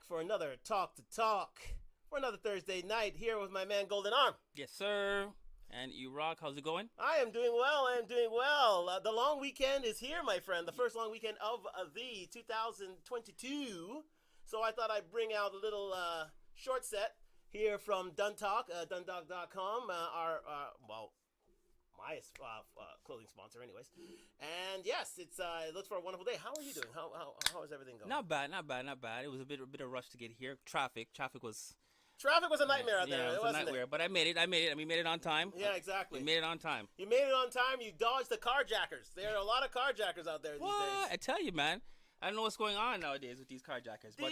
for another Talk to Talk for another Thursday night here with my man Golden Arm. Yes, sir. And Iraq, how's it going? I am doing well. The long weekend is here, my friend. The first long weekend of the 2022. So I thought I'd bring out a little short set here from Duntalk, Duntalk.com, my clothing sponsor, anyways. And yes, it looks for a wonderful day. How are you doing? How is everything going? Not bad. It was a bit of rush to get here. Traffic was a nightmare out there. Yeah, it was a nightmare, but I made it. We made it on time. Yeah, exactly. We made it on time. You made it on time. You dodged the carjackers. There are a lot of carjackers out there these days. I tell you, man. I don't know what's going on nowadays with these carjackers, but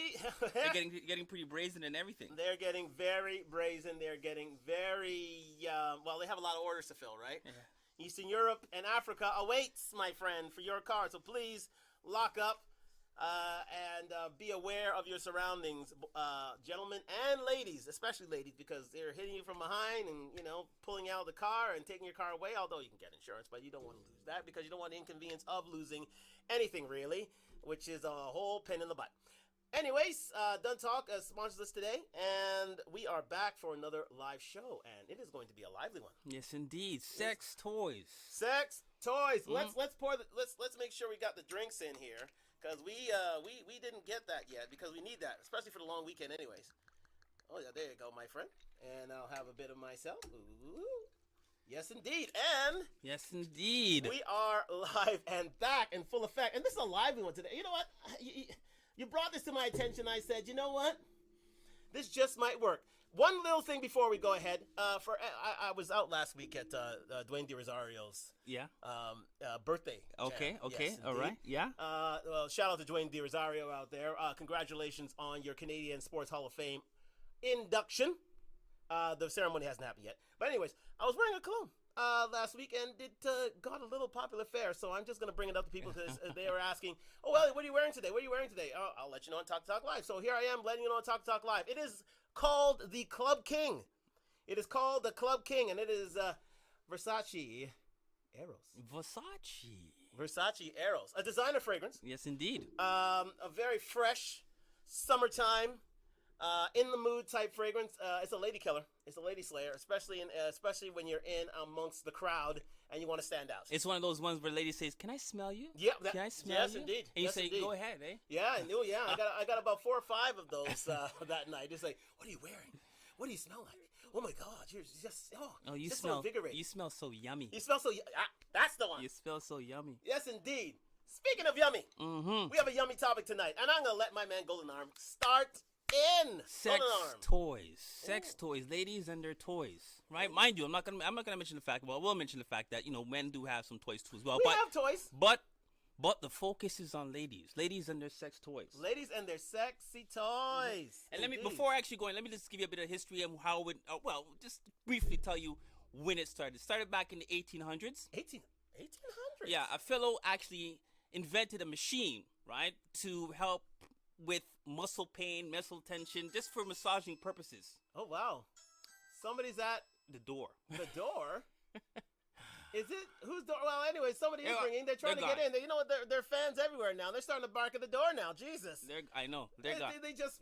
they're getting pretty brazen and everything. They're getting very brazen. They're getting very, they have a lot of orders to fill, right? Yeah. Eastern Europe and Africa awaits, my friend, for your car. So please lock up and be aware of your surroundings, gentlemen and ladies, especially ladies, because they're hitting you from behind and, pulling out of the car and taking your car away, although you can get insurance, but you don't want to lose that because you don't want the inconvenience of losing anything, really, which is a whole pain in the butt. Anyways, Done Talk sponsors us today, and we are back for another live show, and it is going to be a lively one. Yes, indeed. Sex toys. Sex toys. Mm-hmm. Let's make sure we got the drinks in here, because we didn't get that yet, because we need that, especially for the long weekend, anyways. Oh yeah, there you go, my friend. And I'll have a bit of myself. Ooh. Yes, indeed. And yes, indeed. We are live and back in full effect, and this is a lively one today. You know what? You brought this to my attention. I said, you know what? This just might work. One little thing before we go ahead. I was out last week at Dwayne De Rosario's birthday. Okay. Yes, all right. Yeah. Shout out to Dwayne De Rosario out there. Congratulations on your Canadian Sports Hall of Fame induction. The ceremony hasn't happened yet. But anyways, I was wearing a cologne last week, and it got a little popular fare, so I'm just going to bring it up to people because they were asking, oh, well, what are you wearing today? Oh, I'll let you know on Talk to Talk Live. So here I am letting you know on Talk to Talk Live. It is called the Club King. It is called the Club King, and it is Versace Eros. Versace Eros. A designer fragrance. Yes, indeed. A very fresh, summertime, in the mood type fragrance. It's a lady killer. It's a lady slayer, especially when you're in amongst the crowd and you want to stand out. It's one of those ones where the lady says, "Can I smell you?" Yeah, can I smell yes, you? Indeed. And you yes, say, indeed. "Go ahead, eh?" Yeah, I got about 4 or 5 of those that night. It's like, what are you wearing? What do you smell like? Oh my God, you're just you just smell so invigorating. You smell so yummy. You smell so that's the one. You smell so yummy. Yes, indeed. Speaking of yummy, we have a yummy topic tonight, and I'm gonna let my man Golden Arm start. Sex toys, ladies and their toys, right? Mind you, I'm not gonna mention the fact. Well, I will mention the fact that men do have some toys too as well. We have toys, but the focus is on ladies and their sex toys. Ladies and their sexy toys. And before actually going, let me just give you a bit of history of how it. Just briefly tell you when it started. It started back in the 1800s. 1800s. Yeah, a fellow actually invented a machine, right, to help with muscle pain, muscle tension, just for massaging purposes. Oh, wow. Somebody's at the door. The door? Is it? Whose door? Well, anyway, somebody is ringing. They're trying to get in. You know what? They're fans everywhere now. They're starting to bark at the door now. Jesus. I know. They're gone. They just...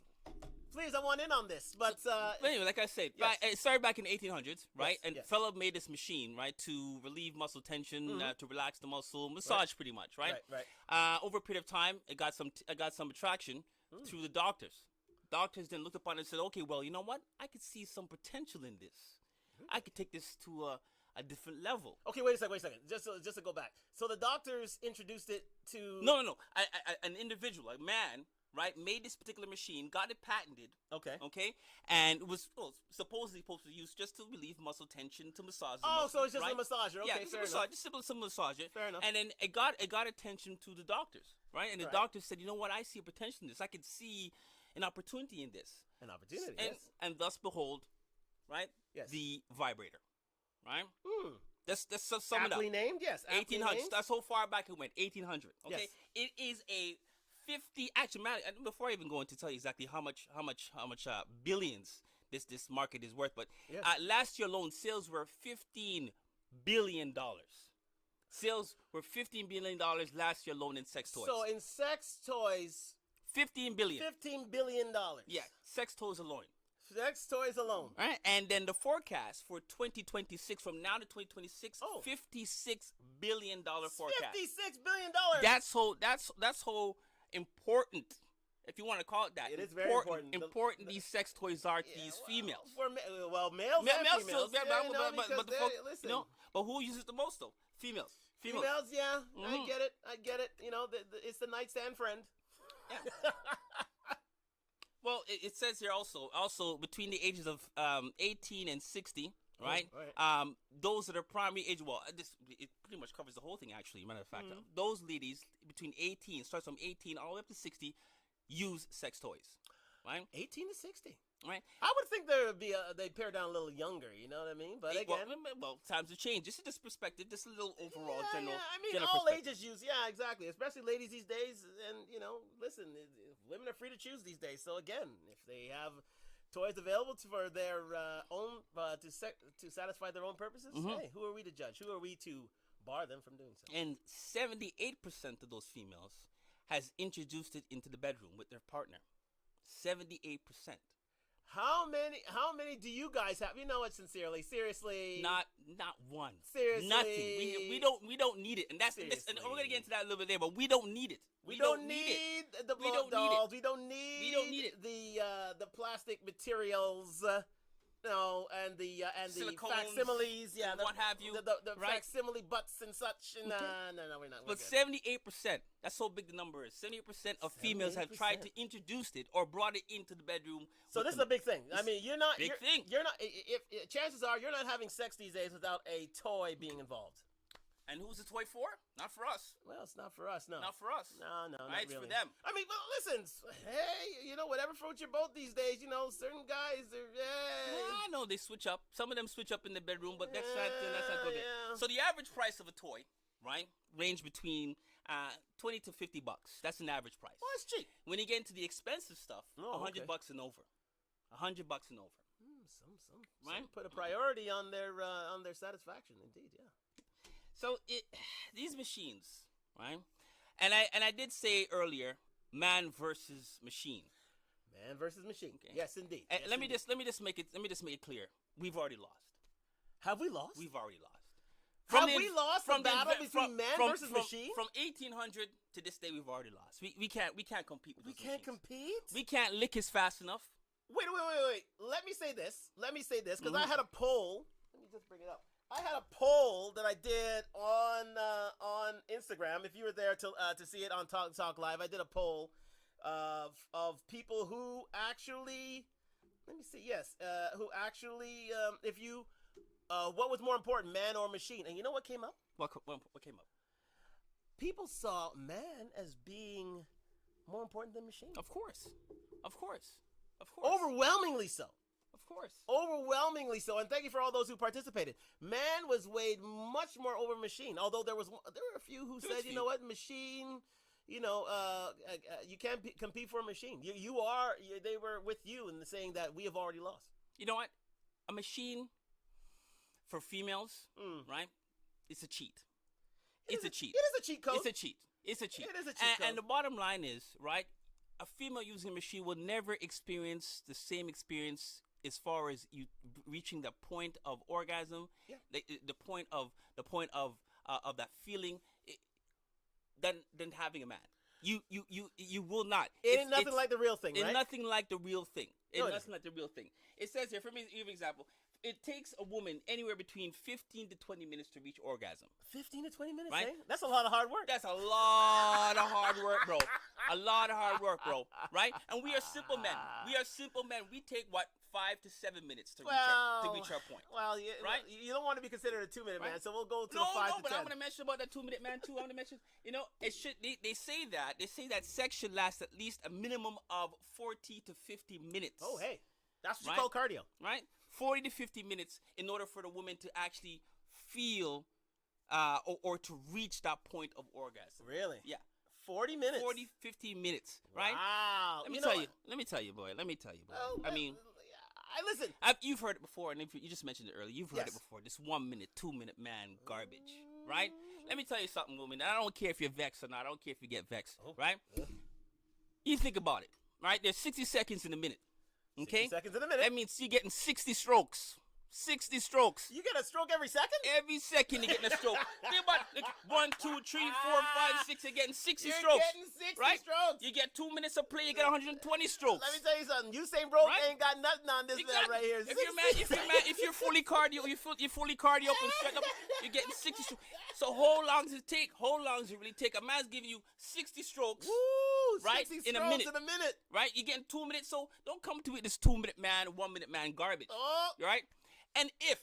Please, I want in on this. But anyway, like I said, yes. It started back in the 1800s, right? Yes, and fellow made this machine, right, to relieve muscle tension, to relax the muscle, massage pretty much, right? Right. Over a period of time, it got some attraction through the doctors. Doctors then looked upon it and said, okay, well, you know what? I could see some potential in this. I could take this to a different level. Okay, wait a second. Just to go back. So the doctors introduced it to... No. An individual, a man... right, made this particular machine, got it patented. Okay, and it was supposedly supposed to be used just to relieve muscle tension, to massage the muscle, so it's just right? a massager. Okay, yeah, just fair a enough. Just simple massager. Fair enough. And then it got attention to the doctors, right? And the doctors said, you know what, I see a potential in this. I could see an opportunity in this. An opportunity, yes. And thus behold, right? Yes. The vibrator, right? That's sum it up. Aptly named, yes. 1800s. That's how far back it went. 1800. Okay, yes. It is a 50. Actually, before I even go into tell you exactly how much billions this market is worth, but yes. Last year alone, sales were $15 billion. Sales were $15 billion last year alone in sex toys. So in sex toys, $15 billion. $15 billion. Yeah, sex toys alone. Sex toys alone. All right, and then the forecast for 2026, from now to 2026, $56 billion forecast. $56 billion. That's so important. If you want to call it that, it is very important. Important these sex toys are to these females. Males and females. Listen. But who uses it the most though? Females. Yeah. I get it. You know, it's the nightstand friend. Yeah. Well, it says here also between the ages of 18 and 60, right? Right. Those that are primary age. Well, it pretty much covers the whole thing actually. Matter of fact, those ladies between 18 starts from 18 all the way up to 60 use sex toys, right? 18 to 60. Right. I would think they'd pare down a little younger. You know what I mean? But again, well, times have changed. This is just perspective. Just a little overall general. Yeah. I mean, all ages use. Yeah, exactly. Especially ladies these days. And listen, women are free to choose these days. So again, if they have toys available for their own to satisfy their own purposes, hey, who are we to judge? Who are we to bar them from doing so? And 78% of those females has introduced it into the bedroom with their partner. 78%. How many do you guys have? You know what? Seriously. Not one. Seriously. Nothing. We don't need it, and and we're gonna get into that a little bit there. But we don't need it. We don't need the blow dolls. We don't need it. The plastic materials. No, and the facsimiles, what have you, the facsimile butts and such. No, we're not. But 78%, that's how big the number is. 78% of females have tried to introduce it or brought it into the bedroom. So this is a big thing. I mean, you're not. If chances are you're not having sex these days without a toy being involved. And who's the toy for? Not for us. Well, it's not for us, no. Not for us. No, not right, really. It's for them. I mean, well, listen, hey, whatever floats your boat these days, certain guys, I know they switch up. Some of them switch up in the bedroom, but that's not good. Yeah. So the average price of a toy, right, range between $20 to $50. That's an average price. Well, it's cheap. When you get into the expensive stuff, $100 and over. $100 and over. Some put a priority on their satisfaction, indeed, yeah. So these machines, right? And I did say earlier, man versus machine. Man versus machine. Okay. Yes, indeed. Yes, let me just make it clear. We've already lost. Have we lost? We've already lost. Have we lost the battle between man versus machine? From 1800 to this day, we've already lost. We can't compete with. We can't compete. We can't lick his fast enough. Wait. Let me say this because I had a poll. Let me just bring it up. I had a poll that I did on Instagram. If you were there to see it on Talk Live, I did a poll of people who actually, let me see, yes, who actually, what was more important, man or machine? And you know what came up? What came up? People saw man as being more important than machine. Of course. Overwhelmingly so. Of course. Overwhelmingly so, and thank you for all those who participated. Man was weighed much more over machine, although there were a few who said, you know what, machine, you can't compete for a machine. They were with you in saying that we have already lost. You know what? A machine for females, right? It's a cheat. It's a cheat. It is a cheat code. It's a cheat. It is a cheat code. And the bottom line is, right, a female using a machine will never experience the same experience as far as you reaching the point of orgasm, the point of that feeling, than having a man. You will not. It's nothing like the real thing, right? It's nothing like the real thing. Nothing like the real thing. It says here, for me, give an example. It takes a woman anywhere between 15 to 20 minutes to reach orgasm. 15 to 20 minutes, right? Eh? That's a lot of hard work. That's a lot of hard work, bro. A lot of hard work, bro. Right? And we are simple men. We take, 5 to 7 minutes to reach our point. Well, right? You don't want to be considered a 2-minute man, so we'll go to the 5 to 10. No, but I'm going to mention about that 2-minute man, too. I'm going to mention, it should. They say that sex should last at least a minimum of 40 to 50 minutes. Oh, hey. That's what you call cardio. Right? 40 to 50 minutes in order for the woman to actually feel or to reach that point of orgasm. Really? Yeah. 40 minutes? 40, 50 minutes, right? Wow. Let me tell you, boy. Well, I mean, listen. You've heard it before, and you just mentioned it earlier. You've heard it before. This 1 minute, 2-minute man garbage, right? Let me tell you something, woman. I don't care if you're vexed or not. I don't care if you get vexed, right? You think about it, right? There's 60 seconds in a minute. Okay? 60 seconds in a minute. That means you're getting 60 strokes. 60 strokes. You get a stroke every second? Every second you're getting a stroke. Think about it. 1, 2, 3, 4, 5, 6. You're getting 60 You're strokes. Getting 60 strokes. You get 2 minutes of play, you get 120 strokes. Let me tell you something. Usain Bolt ain't got nothing on this man right here. If you're fully cardio, you're fully cardio up and straight up, you're getting 60 strokes. So how long does it take? How long does it really take? A man's giving you 60 strokes. Woo, right? 60 in a strokes minute. in a minute. Right? You're getting 2 minutes, so don't come to it this 2 minute man, 1 minute man garbage. Oh. Right? And if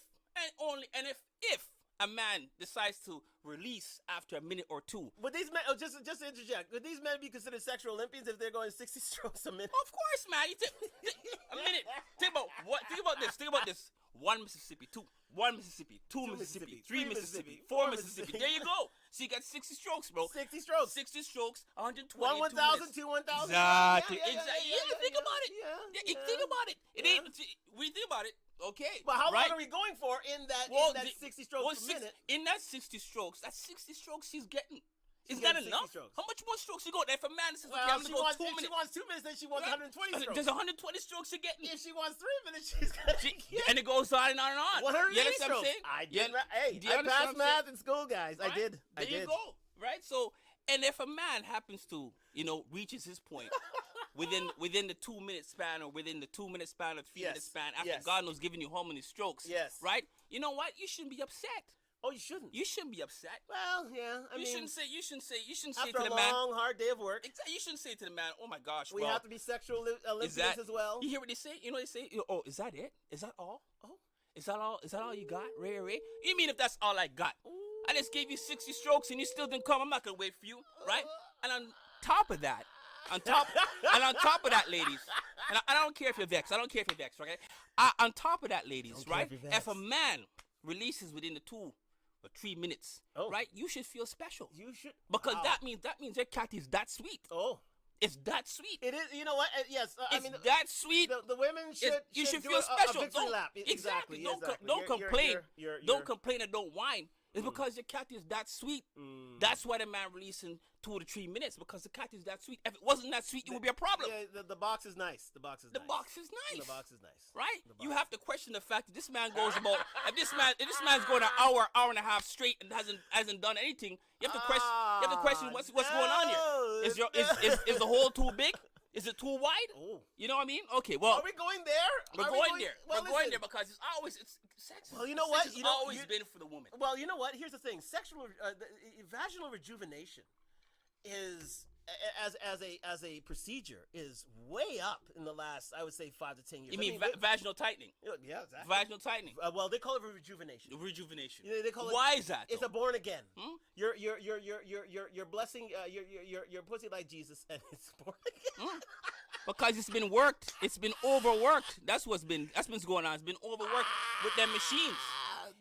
a man decides to release after a minute or two. Would these men, just to interject, would these men be considered sexual Olympians if they're going 60 strokes a minute? Of course, man. A minute. Think about this. 1 Mississippi, 2. 1 Mississippi, 2 Mississippi, 3 Mississippi, 4 Mississippi. There you go. So you got 60 strokes, bro. 60 strokes. 60 strokes, 120. 1,000, 2 1,000. Exactly. Think about it. Think about it. It ain't. We think about it. Okay. But how long are we going for in that 60 strokes per minute? In that 60 strokes, she's getting. Is that enough? Strokes. How much more strokes you got? If a man says, well, okay, I'm going to go 2 minutes. If she wants 2 minutes, then she wants 120 strokes. There's 120 strokes you're getting. If she wants 3 minutes, she's going to get. And it goes on and on and on. 180 strokes. I passed math in school, guys. Right? I did. There you go. Right? So, and if a man happens to, reaches his point within the 2 minute span or within the 2 minute span or 3 minute span after God knows giving you how many strokes. Yes. Right? You know what? You shouldn't be upset. Oh, you shouldn't. You shouldn't be upset. Well, yeah. I mean, you shouldn't say to after the man. After a long, hard day of work. Exactly. You shouldn't say to the man, "Oh my gosh, we have to be sexual Olympians as well." You hear what they say? You know what they say? Oh, is that it? Is that all? Oh, is that all? Is that all you got, Ray? You mean if that's all I got? I just gave you 60 strokes and you still didn't come. I'm not gonna wait for you, right? And on top of that, ladies, and I don't care if you're vexed. Okay? On top of that, ladies, right? If a man releases within the 2 or 3 minutes, right? You should feel special. You should, because that means your cat is that sweet. Oh, it's that sweet. It is. You know what? Yes. I mean, that sweet. The women should. You should do feel special. A victory lap. Exactly. Don't complain. Don't complain and don't whine. It's because your cat is that sweet. That's why the man releasing 2 to 3 minutes, because the cat is that sweet. If it wasn't that sweet, it would be a problem. Yeah, the box is nice. The box is nice. The box is nice. Right? You have to question the fact that this man goes about if this man's going an hour and a half straight and hasn't done anything. You have to question what's going on here. Is the hole too big? Is it too wide? Oh. You know what I mean? Okay, well. Are we going there? We're going there. Well, we're going there because it's sex. Well, you know what? It's always been for the woman. Well, you know what? Here's the thing. Vaginal rejuvenation is as a procedure is way up in the last, I would say, 5 to 10 years. You mean vaginal tightening? Yeah, exactly. Vaginal tightening. Well, they call it rejuvenation. Rejuvenation. They call it. Why is that? It's a born again. You're blessing your pussy like Jesus, and it's born again. Because it's been worked. It's been overworked. That's what's been going on. It's been overworked with them machines.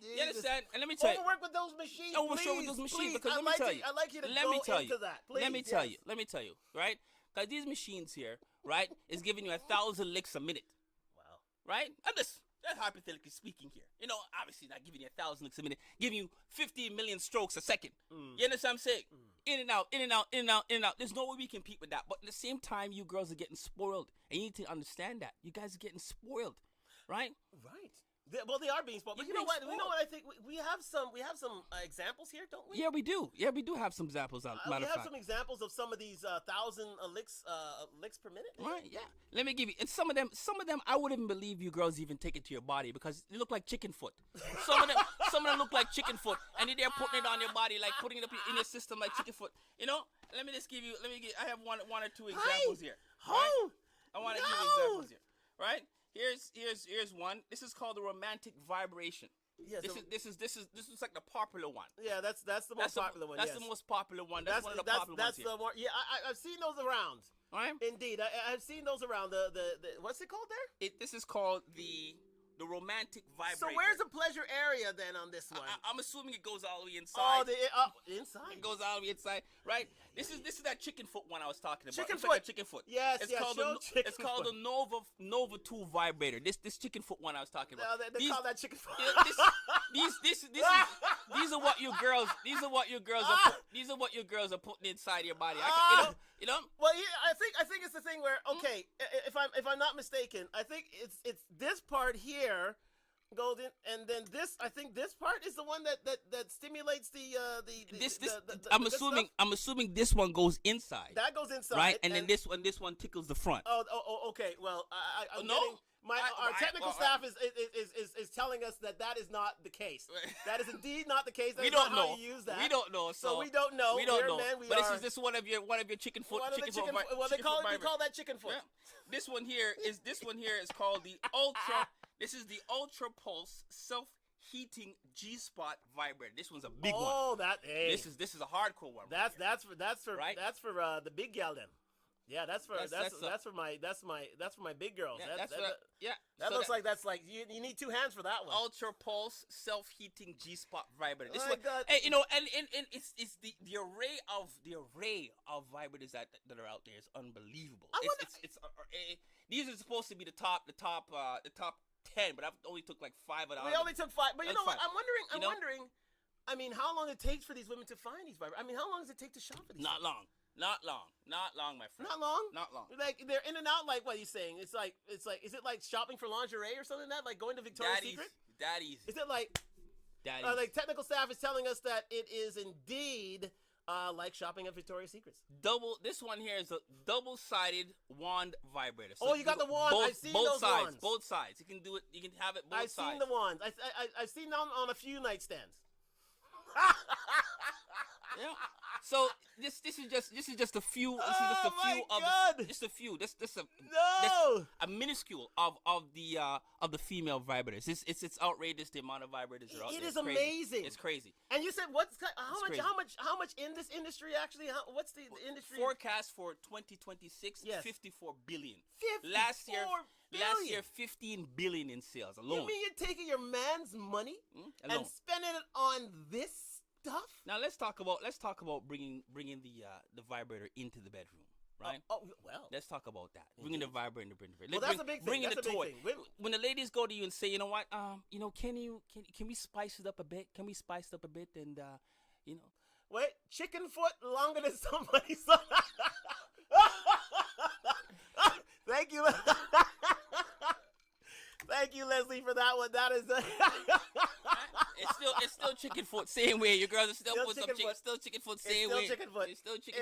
You understand? And let me tell you. Overwork with those machines. Overwork with those machines. Because let me tell you. I'd like you to go into that. Please. Let me tell you. Right? Because these machines here, right, is giving you 1,000 licks a minute. Wow. Right? I'm just hypothetically speaking here. Obviously not giving you 1,000 licks a minute. Giving you 15 million strokes a second. You understand what I'm saying? In and out, in and out, in and out, in and out. There's no way we compete with that. But at the same time, you girls are getting spoiled. And you need to understand that. You guys are getting spoiled. Right? Right. Well, they are being spoiled. But you know what? You know what I think? We have some examples here, don't we? Yeah, we do. Yeah, we do have some examples. We have some examples of some of these 1,000 licks per minute. Right. Yeah. Let me give you. And some of them, I wouldn't believe you girls even take it to your body because they look like chicken foot. Some of them look like chicken foot, and they're putting it on your body, like putting it up in your system like chicken foot. Let me just give you. I have one or two examples here. Right? I want to give you examples here. Right. Here's one. This is called the romantic vibration. Yes, this is like the popular one. Yeah, that's the most popular one. That's the most popular one. That's one of the popular ones here. That's the one. Yeah, I've seen those around. Right? Indeed, I've seen those around. The what's it called there? This is called the romantic vibration. So where's the pleasure area then on this one? I'm assuming it goes all the way inside. Inside. It goes all the way inside, right? This is that chicken foot one I was talking about. Chicken foot. Like chicken foot. Yes, it's called the Nova 2 vibrator. This chicken foot one I was talking about. No, they call that chicken foot. These these are what you girls. These are what you girls are putting inside your body. You know. Well, yeah, I think it's the thing where if I'm not mistaken, I think it's this part here goes in, and then this. I think this part is the one that stimulates I'm assuming this one goes inside. That goes inside, right? And then this one tickles the front. Oh, okay. Well, I'm no. Getting, our technical staff is telling us that is not the case. That is indeed not the case. We don't know. How you use that. We don't know. So we don't know. We don't know. Men, but this is one of your chicken foot. We call that chicken foot. Yeah. This one here is called the Ultra. This is the Ultra Pulse Self-Heating G-Spot Vibrator. This one's a big one. Oh, this is a hardcore one. That's for right? That's for the big gal then. Yeah, that's for my big girls. Yeah, that looks like that's like you need two hands for that one. Ultra Pulse Self-Heating G-Spot Vibrator. This one, hey, you know, and it's the array of vibrators that are out there is unbelievable. These are supposed to be the top 10, but I've only took like 5 of them. We only took 5, but you know what? I'm wondering. I mean, how long it takes for these women to find these vibrators? I mean, how long does it take to shop for these? Not long, my friend. Not long. Not long. Like they're in and out. Like what are you saying? It's like is it like shopping for lingerie or something like that? Like going to Victoria's Secret? That easy. Is it like? Like technical staff is telling us that it is indeed like shopping at Victoria's Secrets. This one here is a double-sided wand vibrator. So you got the wand. I've seen those wands. Both sides. You can do it. You can have it both sides. I've seen the wands. I've seen them on a few nightstands. Yeah. So this is just a few. Just a few. This a minuscule of the female vibrators. It's outrageous the amount of vibrators are out there. It is amazing. It's crazy. And you said how much in this industry actually? What's the industry forecast for 2026? Yes. 54 billion. 54 Last year 15 billion in sales alone. You mean you're taking your man's money and spending it on this stuff? Now let's talk about bringing the vibrator into the bedroom, right? Well, let's talk about that. Bringing the vibrator into the bedroom. Well, that's a big thing. Bringing the toy. Thing. When the ladies go to you and say, you know what, can we spice it up a bit? Can we spice it up a bit and Wait, chicken foot longer than somebody's. Thank you. Thank you, Leslie, for that one. That is It's still chicken foot, same way. Your girls are still chicken foot, same way. It's still chicken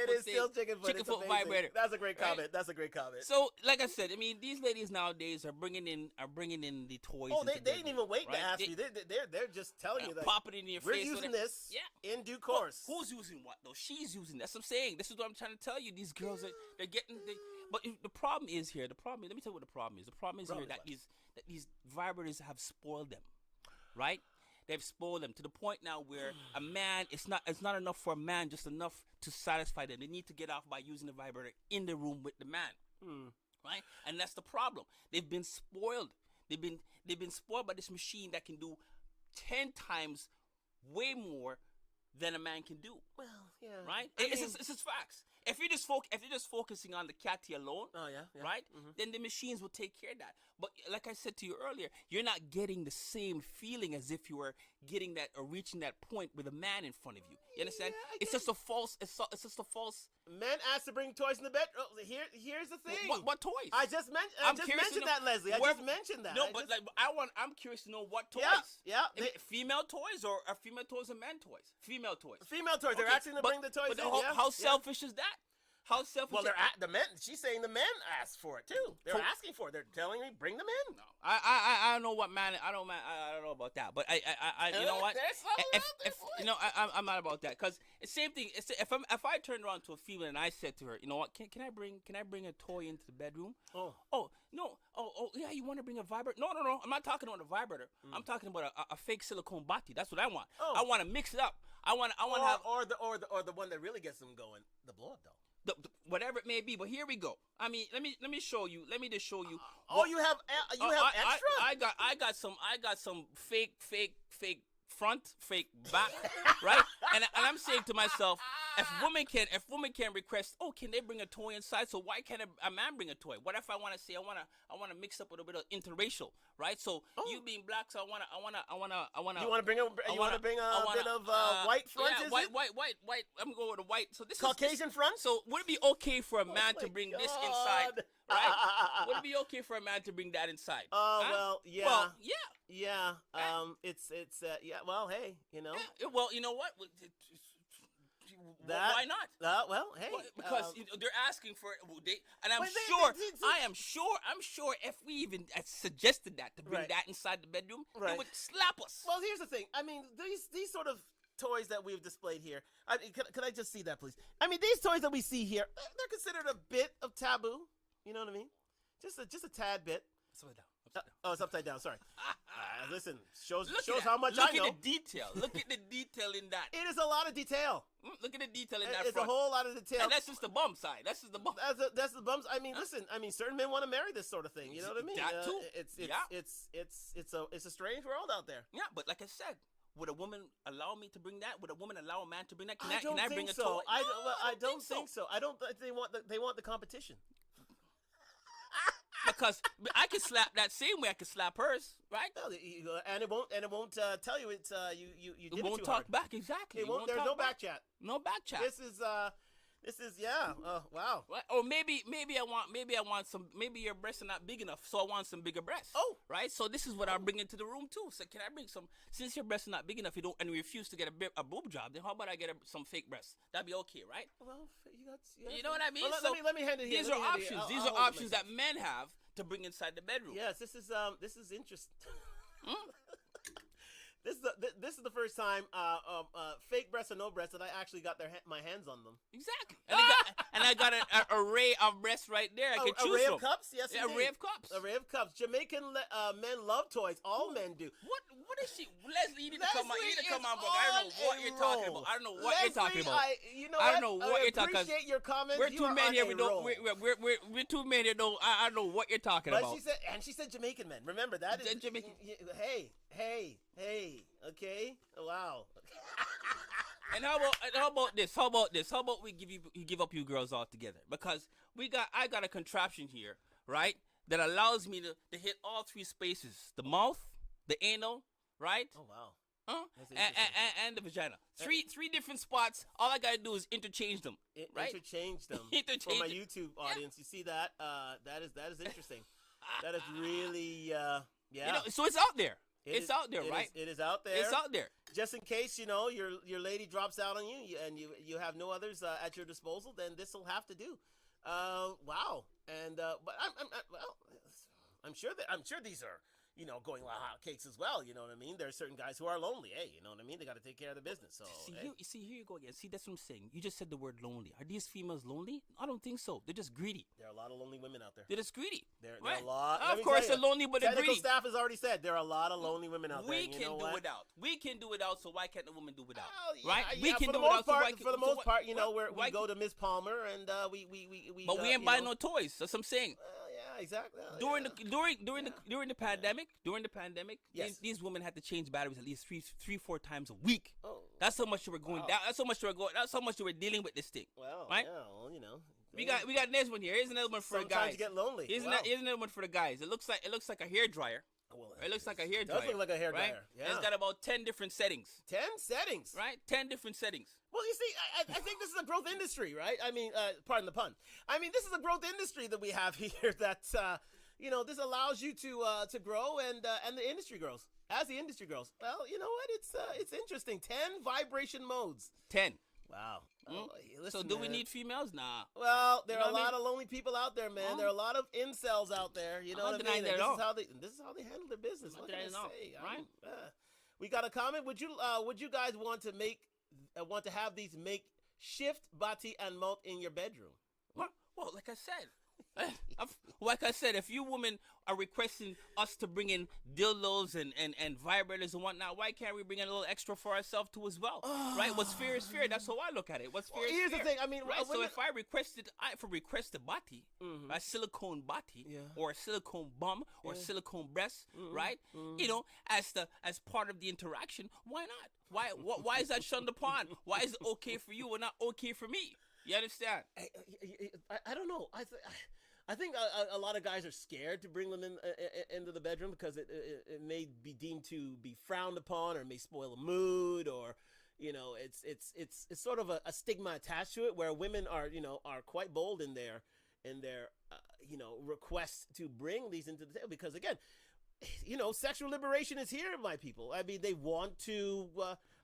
foot. Chicken foot vibrator. That's a great comment. Right? That's a great comment. So, like I said, I mean, these ladies nowadays are bringing in the toys. Oh, they ain't even waiting to ask you. They're just telling you that. Pop it in your face. We're using this in due course. Well, who's using what though? She's using. That's what I'm saying. This is what I'm trying to tell you. These girls they're getting. But the problem is here. Let me tell you what the problem is. The problem is here that these vibrators have spoiled them, right? They've spoiled them to the point now where a man, it's not enough for a man, just enough to satisfy them. They need to get off by using the vibrator in the room with the man, right? And that's the problem. They've been spoiled. They've been spoiled by this machine that can do 10 times way more than a man can do. Well, yeah, right. It's just facts. If you're just focusing on the catty alone, right, then the machines will take care of that. But like I said to you earlier, you're not getting the same feeling as if you were getting that or reaching that point with a man in front of you. You understand? It's just a false. It's just a false. Men asked to bring toys in the bed. Oh, here's the thing. What toys? I just mentioned that, Leslie. I just mentioned that. No, I'm curious to know what toys. Yeah. Female toys or are female toys and man toys? Female toys. Female toys. They're asking to bring the toys in. How selfish is that? How selfish? Well, the men. She's saying the men asked for it too. They're asking for it. They're telling me bring them in. No, I don't know what man. I don't know about that. But I you know what? I'm not about that because the same thing. If I turned around to a female and I said to her, you know what? Can I bring a toy into the bedroom? Oh no. Oh yeah. You want to bring a vibrator? No. I'm not talking about a vibrator. I'm talking about a fake silicone body. That's what I want. I want to mix it up. I want to have or the one that really gets them going. The blow up doll. Whatever it may be, but here we go. I mean, let me show you. Let me just show you. You have extra. I got some fake front, fake back, right? And I'm saying to myself, if women can request, oh, can they bring a toy inside? So why can't a man bring a toy? What if I want to say I want to mix up with a bit of interracial, right? So you being black, so I want to. You want to bring a bit of white front? Yeah, white. I'm going with a white. So this Caucasian front. So would it be okay for a man to bring this inside? Right? Would it be okay for a man to bring that inside? Well, yeah. Well, yeah. Yeah. It's yeah. Well, hey, you know. Yeah, well, you know what? Why not? Well, hey, because they're asking for it, and I'm sure if we even suggested that to bring that inside the bedroom, they would slap us. Well, here's the thing. I mean, these sort of toys that we've displayed here. I mean, could I just see that, please? I mean, these toys that we see here, they're considered a bit of taboo. You know what I mean? Just a tad bit. Upside down. Oh, it's upside down. Sorry. Listen, shows how much I know. Look at the detail. Look at the detail in that. It is a lot of detail. Look at the detail in that. It's front. a whole lot of detail. And that's just the bum side. That's just the bum. That's the bums. I mean, listen. I mean, certain men want to marry this sort of thing. You know what I mean? That too. It's a strange world out there. Yeah, but like I said, would a woman allow me to bring that? Would a woman allow a man to bring that? Can I bring a toy? I don't think so. I don't. They want the competition. Because I can slap that same way I can slap hers, right? And it won't tell you it's you did it won't too talk hard. back exactly. It won't. There's no back chat. No back chat. This is yeah. Wow. Or maybe I want some. Maybe your breasts are not big enough, so I want some bigger breasts. Oh, right. So this is what I bring into the room too. So can I bring some? Since your breasts are not big enough, you don't and you refuse to get a boob job, then how about I get some fake breasts? That'd be okay, right? Well, you know what I mean? Well, so let me hand it here. These are options. These are options that men have to bring inside the bedroom. Yes, this is interesting. This is the first time fake breasts or no breasts that I actually got my hands on them. Exactly. And I got an array of breasts right there. I can choose array from. Of cups? Yes, yeah, array of cups. Array of cups. Jamaican men love toys. All men do. What is she? Leslie, you need to come on. You need to come on, bro. I don't know what you're talking about. I don't know what you're talking about. I don't know what you're talking about. Appreciate your comments. We're two men here. We're two men here. I don't know what you're talking about. She said Jamaican men. Remember that is Jamaican. Hey. Okay. Wow. And how about this? How about we give up you girls altogether? Because I got a contraption here, right? That allows me to hit all three spaces: the mouth, the anal, right? Oh wow. And the vagina. Three different spots. All I gotta do is interchange them. Right? Interchange them. For my YouTube audience, you see that? That is interesting. That is really yeah. You know, so it's out there. It's out there, right? It is out there. It's out there. Just in case your lady drops out on you and you have no others at your disposal, then this will have to do. Wow. And but I'm sure these are going like hotcakes as well. You know what I mean? There are certain guys who are lonely. Hey, you know what I mean? They got to take care of the business. So here you go again. See, that's what I'm saying. You just said the word lonely. Are these females lonely? I don't think so. They're just greedy. There are a lot of lonely women out there. They're just greedy. There are a lot. Of course, they're lonely, but they're greedy. Technical staff has already said there are a lot of lonely women out there. We can do without. We can do without. So why can't the woman do without? Right? We can do without. For the most part, we go to Miss Palmer and we. But we ain't buying no toys. That's what I'm saying. Yeah, exactly. During the pandemic, yes. these women had to change batteries at least 3-4 times a week. Oh. That's how much they were going down. That's how much they were dealing with this thing. Well, right? Yeah, well, We got this one here. Here's another one for the guys. Sometimes you get lonely. Here's another one for the guys. It looks like a hair dryer. Well, it looks like a hair dryer. Does look like a hair dryer. Right? Yeah. It's got about 10 different settings. 10 settings. Right? 10 different settings. Well, you see, I think this is a growth industry, right? I mean, pardon the pun. I mean, this is a growth industry that we have here that, this allows you to grow and the industry grows. As the industry grows. Well, you know what? It's interesting. 10 vibration modes. 10. Wow. Oh, listen, so do we need females? Nah. Well, there are a lot of lonely people out there, man. There are a lot of incels out there. You know what I mean? This is how they handle their business. What can I say? Right? We got a comment. Would you guys want to have these make shift bati and mouth in your bedroom? Well, like I said, Like I said, if you women are requesting us to bring in dildos and vibrators and whatnot, why can't we bring in a little extra for ourselves too as well? Right? What's fair is fair. That's how I look at it. What's fair is fair. Here's the thing. I mean, right? So if I requested body, a silicone body, or a silicone bum, or a silicone breast, right? You know, as part of the interaction, why not? Why is that shunned upon? Why is it okay for you and not okay for me? You understand? I don't know. I think a lot of guys are scared to bring them into the bedroom because it may be deemed to be frowned upon, or may spoil a mood, or it's sort of a stigma attached to it, where women are quite bold in their requests to bring these into the table, because again, sexual liberation is here, my people. I mean, they want to.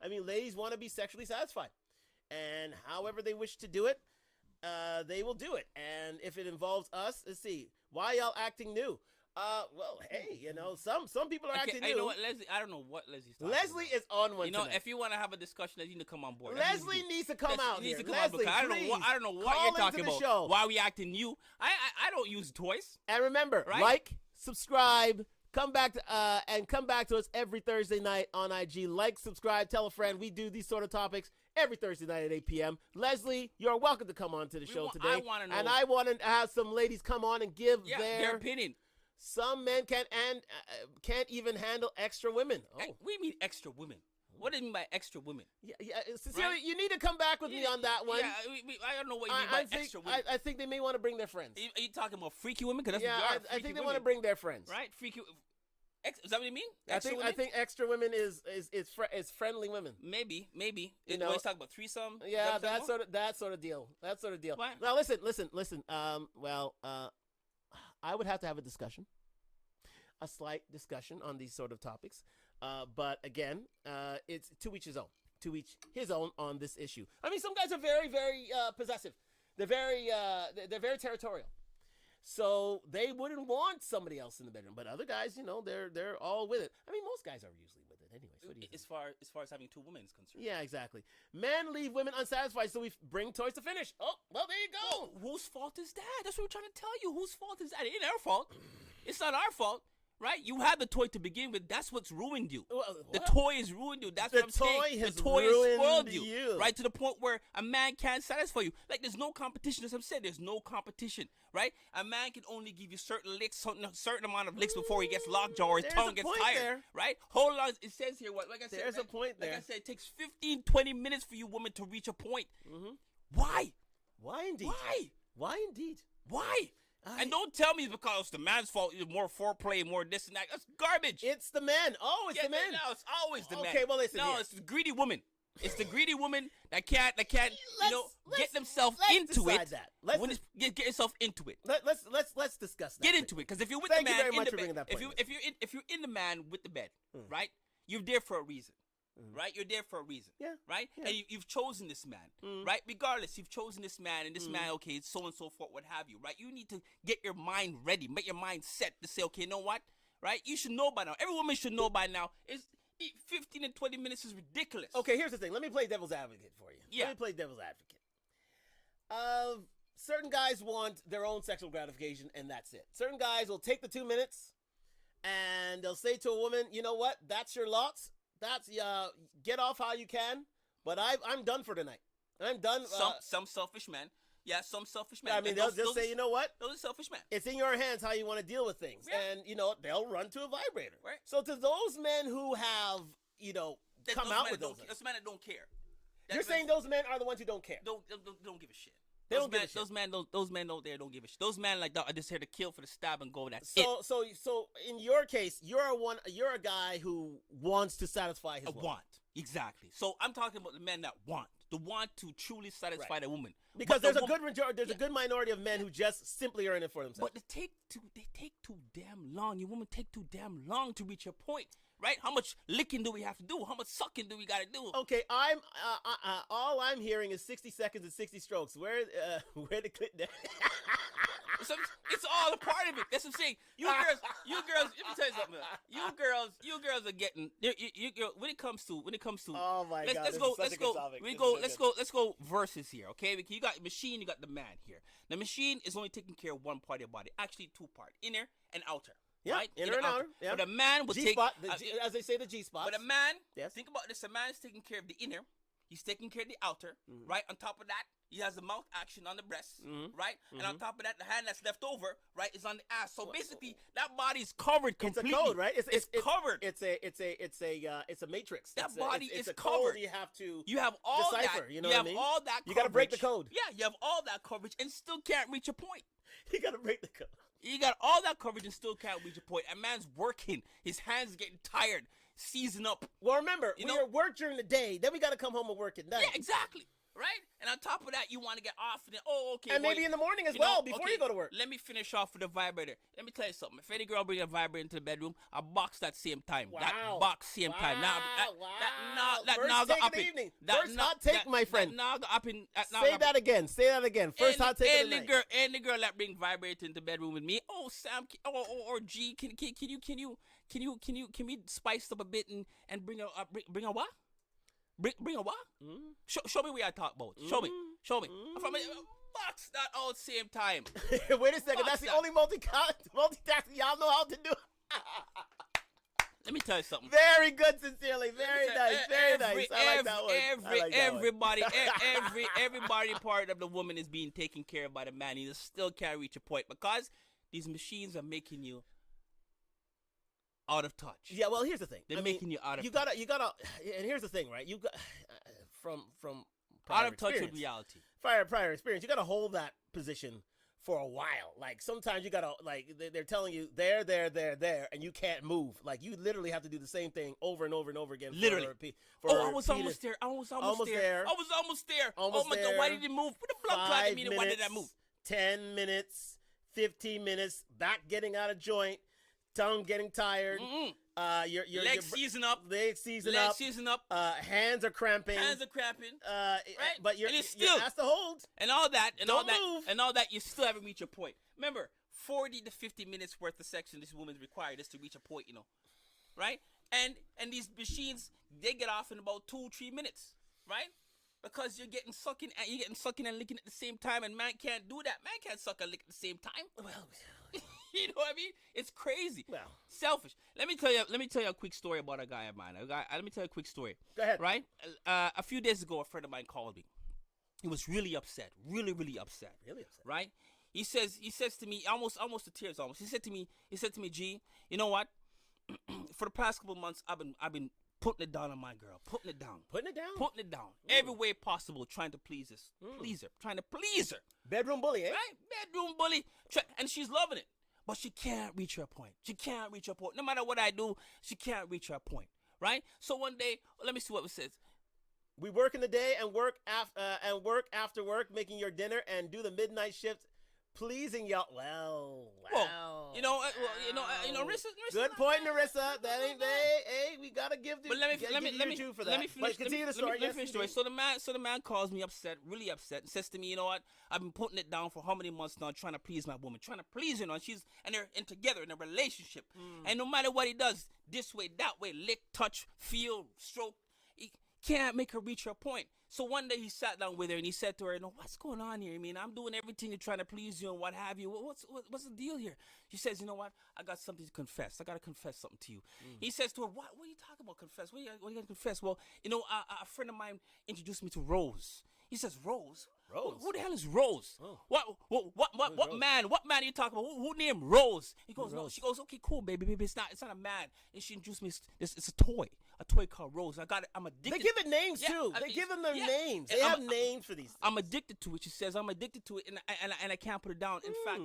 Ladies want to be sexually satisfied, and however they wish to do it, they will do it. And if it involves us, let's see, why y'all acting new? Well, hey, some people are acting new. You know what, Leslie? I don't know what Leslie's talking Leslie about. is on one tonight. If you want to have a discussion, you need to come on board. Leslie needs to come out here. Leslie, I don't know what you're talking about. Show. Why are we acting new? I don't use toys. And remember, like, subscribe, come back to us every Thursday night on IG. Like, subscribe, tell a friend. We do these sort of topics every Thursday night at 8 p.m. Leslie, you're welcome to come on to the show today. I want to know. And I want to have some ladies come on and give their opinion. Some men can't even handle extra women. Oh. We mean extra women. What do you mean by extra women? Yeah. Sincerely, you need to come back with me on that one. Yeah, I don't know what you mean by extra women. I think they may want to bring their friends. Are you talking about freaky women? Because that's what you are, I think they want to bring their friends. Right? Freaky. Is that what you mean? I think extra women is friendly women. Maybe. You know, talking about threesome. Yeah, that sort of deal. What? Now listen. I would have to have a slight discussion on these sort of topics. But again, it's to each his own. To each his own on this issue. I mean, some guys are very, very possessive. They're very territorial. So they wouldn't want somebody else in the bedroom. But other guys, they're all with it. I mean, most guys are usually with it anyways. What do you think? As far as having two women is concerned. Yeah, exactly. Men leave women unsatisfied, so we bring toys to finish. Oh, well, there you go. Well, whose fault is that? That's what we're trying to tell you. Whose fault is that? It ain't our fault. It's not our fault. Right? You had the toy to begin with. That's what's ruined you. The toy has ruined you. That's what I'm saying. The toy has spoiled you. Right? To the point where a man can't satisfy you. Like, there's no competition. As I'm saying, there's no competition. Right? A man can only give you certain licks, certain amount of licks before he gets lockjaw or his tongue gets tired. There. Right? Hold on. It says here, like I said. There's a point there. Like I said, it takes 15, 20 minutes for you women to reach a point. Mm-hmm. Why? Why indeed? Why indeed? Why? And don't tell me it's because it's the man's fault. More foreplay, more this and that. That's garbage. It's the man. Oh, it's the man. No, it's always the man. Okay, well, listen. No, it's the greedy woman. It's the greedy woman that can't get themselves into it. Get yourself into it. Let's discuss that. Get into it, because if you're with the man in the bed, if you're in the man with the bed, right? You're there for a reason. Right? You're there for a reason. Yeah. Right? Yeah. And you've chosen this man. Right? Regardless, you've chosen this man, and this man, okay, it's so and so forth, what have you. Right? You need to get your mind ready, make your mind set to say, okay, you know what? Right? You should know by now. Every woman should know by now. 15 and 20 minutes is ridiculous. Okay, here's the thing. Let me play devil's advocate for you. Yeah. Let me play devil's advocate. Certain guys want their own sexual gratification, and that's it. Certain guys will take the 2 minutes, and they'll say to a woman, you know what? That's your lot. That's get off how you can, but I'm done for tonight. I'm done. Some selfish man. Yeah, some selfish man. I mean, they'll just say, you know what? Those are selfish men. It's in your hands how you want to deal with things, and they'll run to a vibrator. Right. So to those men who have come out with those men that don't care. You're saying those men are the ones who don't care. Don't give a shit. Those men don't give a shit. Those men are just here to kill for the stab and go. That's it. So in your case, you're a guy who wants to satisfy his want. Exactly. So I'm talking about the men that want to truly satisfy the woman. Because there's a good minority of men who just simply are in it for themselves. But they take too damn long. You women take too damn long to reach your point. Right? How much licking do we have to do? How much sucking do we got to do? Okay, all I'm hearing is 60 seconds and 60 strokes. Where the clip? It's all a part of it. That's what I'm saying. You girls. Let me tell you something. You girls are getting. When it comes to. Oh my God. Let's go verses here, okay? Because you got machine, you got the man here. The machine is only taking care of one part of your body. Actually, two parts: inner and outer. Yeah, right? Inner and outer. Yeah. But a man will G-spot, as they say, the G-spot. But a man. Yes. Think about this. A man is taking care of the inner. He's taking care of the outer, right? On top of that, he has the mouth action on the breast, right? And on top of that, the hand that's left over, right, is on the ass. So basically, that body is covered completely. It's a code, right? It's covered. It's a matrix. That body is a covered. Code you have all decipher. That. You know what I mean? You have all that. Coverage. You got to break the code. Yeah, you have all that coverage and still can't reach a point. You got to break the code. You got all that coverage and still can't reach a point. A man's working. His hands getting tired. Season up. Well, remember, we are work during the day, then we got to come home and work at night. Yeah, exactly. Right? And on top of that, you want to get off. And then, okay. And maybe in the morning as well, before you go to work. Let me finish off with the vibrator. Let me tell you something. If any girl bring a vibrator into the bedroom, I box that same time. Wow. That box same time. Now, First take of the evening. First hot take, my friend. Say that again. Say that again. First hot take of the night. Any girl that bring vibrator into the bedroom with me, oh, Sam, or G, can we spice up a bit and bring a what? Bring a what? Show me what I talk about. Show me. From box that all at the same time. Wait a second. That's the only multitasking y'all know how to do. Let me tell you something. Very good, sincerely. Very nice. Very nice. I like that one. Every body part of the woman is being taken care of by the man. He still can't reach a point because these machines are making you out of touch. Yeah, well, here's the thing. They're making you out of touch. You gotta, and here's the thing, right? You got from out of touch with reality. Prior experience, you gotta hold that position for a while. Like sometimes you gotta, like they're telling you there, and you can't move. Like you literally have to do the same thing over and over and over again. Literally. I was almost there. Oh my God, why did it move? Put the blood clot in me. Why did that move? 10 minutes, 15 minutes, back getting out of joint. Tongue getting tired. Your legs season up. Hands are cramping. Right? But you're still asked to hold. And all that. Move. And all that. You still haven't reached your point. Remember, 40 to 50 minutes worth of section this woman's required just to reach a point. Right? And these machines, they get off in about 2-3 minutes. Right? Because you're getting sucking and licking at the same time, and man can't do that. Man can't suck and lick at the same time. Well. You know what I mean? It's crazy. Well, selfish. Let me tell you a quick story about a guy of mine. Let me tell you a quick story. Go ahead. Right? A few days ago, a friend of mine called me. He was really upset. Really upset. Really upset. Right? He says to me, almost to tears almost. He said to me, G, you know what? For the past couple months, I've been putting it down on my girl. Putting it down. Every way possible, trying to please her. Trying to please her. Bedroom bully, eh? Right? Bedroom bully. And she's loving it. But she can't reach her point. No matter what I do, she can't reach her point. Right? So one day, let me see what it says. We work in the day and work after work, making your dinner and do the midnight shift, pleasing y'all. Wow. Narissa. Good point, Narissa. That ain't hey, we gotta give the. But let me for that. Let me finish. Continue the story. Let me finish the story. So the man calls me upset, really upset, and says to me, you know what? I've been putting it down for how many months now, trying to please my woman, trying to please her. And they're together in a relationship. And no matter what he does, this way, that way, lick, touch, feel, stroke, he can't make her reach her point. So one day he sat down with her and he said to her, what's going on here? I mean, I'm doing everything to try to please you and what have you. What's the deal here? She says, you know what? I got something to confess. I got to confess something to you. He says to her, what are you talking about? Confess? What are you going to confess? Well, a friend of mine introduced me to Rose. He says, Rose? Rose? Who the hell is Rose? Oh. What man are you talking about? Who named Rose? He goes, Rose? No. She goes, okay, cool, baby. It's not a man. And she introduced me. It's a toy called Rose. I'm addicted. They give it names too. They give them their names. They have names for these things. I'm addicted to it. She says, I'm addicted to it, and I can't put it down. In fact,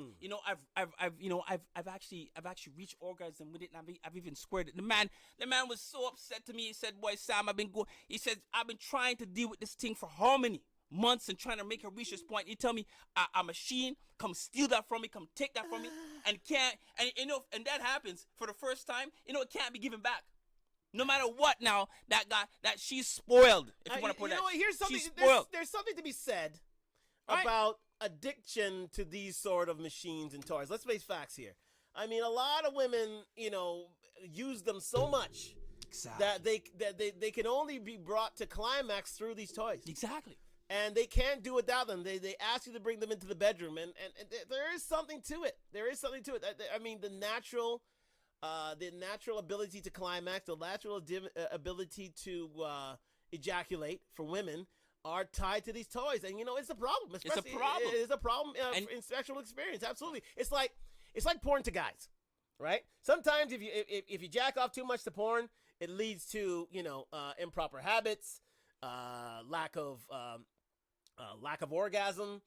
I've actually reached orgasm with it, and I've even squared it. The man was so upset to me. He said, boy, Sam, He said, I've been trying to deal with this thing for how many months and trying to make her reach this point. You tell me a machine come steal that from me, come take that from me, and that happens for the first time. It can't be given back. No matter what, now that she's spoiled. If you want to put that, here's something. She's spoiled. There's something to be said right? about addiction to these sort of machines and toys. Let's face facts here. I mean, a lot of women, use them so much that they can only be brought to climax through these toys. Exactly. And they can't do without them. They ask you to bring them into the bedroom, and there is something to it. There is something to it. I mean, the natural ability to climax, the natural ability to ejaculate for women are tied to these toys, and it's a problem. It's a problem. It is a problem in sexual experience. Absolutely, it's like porn to guys, right? Sometimes if you jack off too much to porn, it leads to improper habits, lack of orgasm.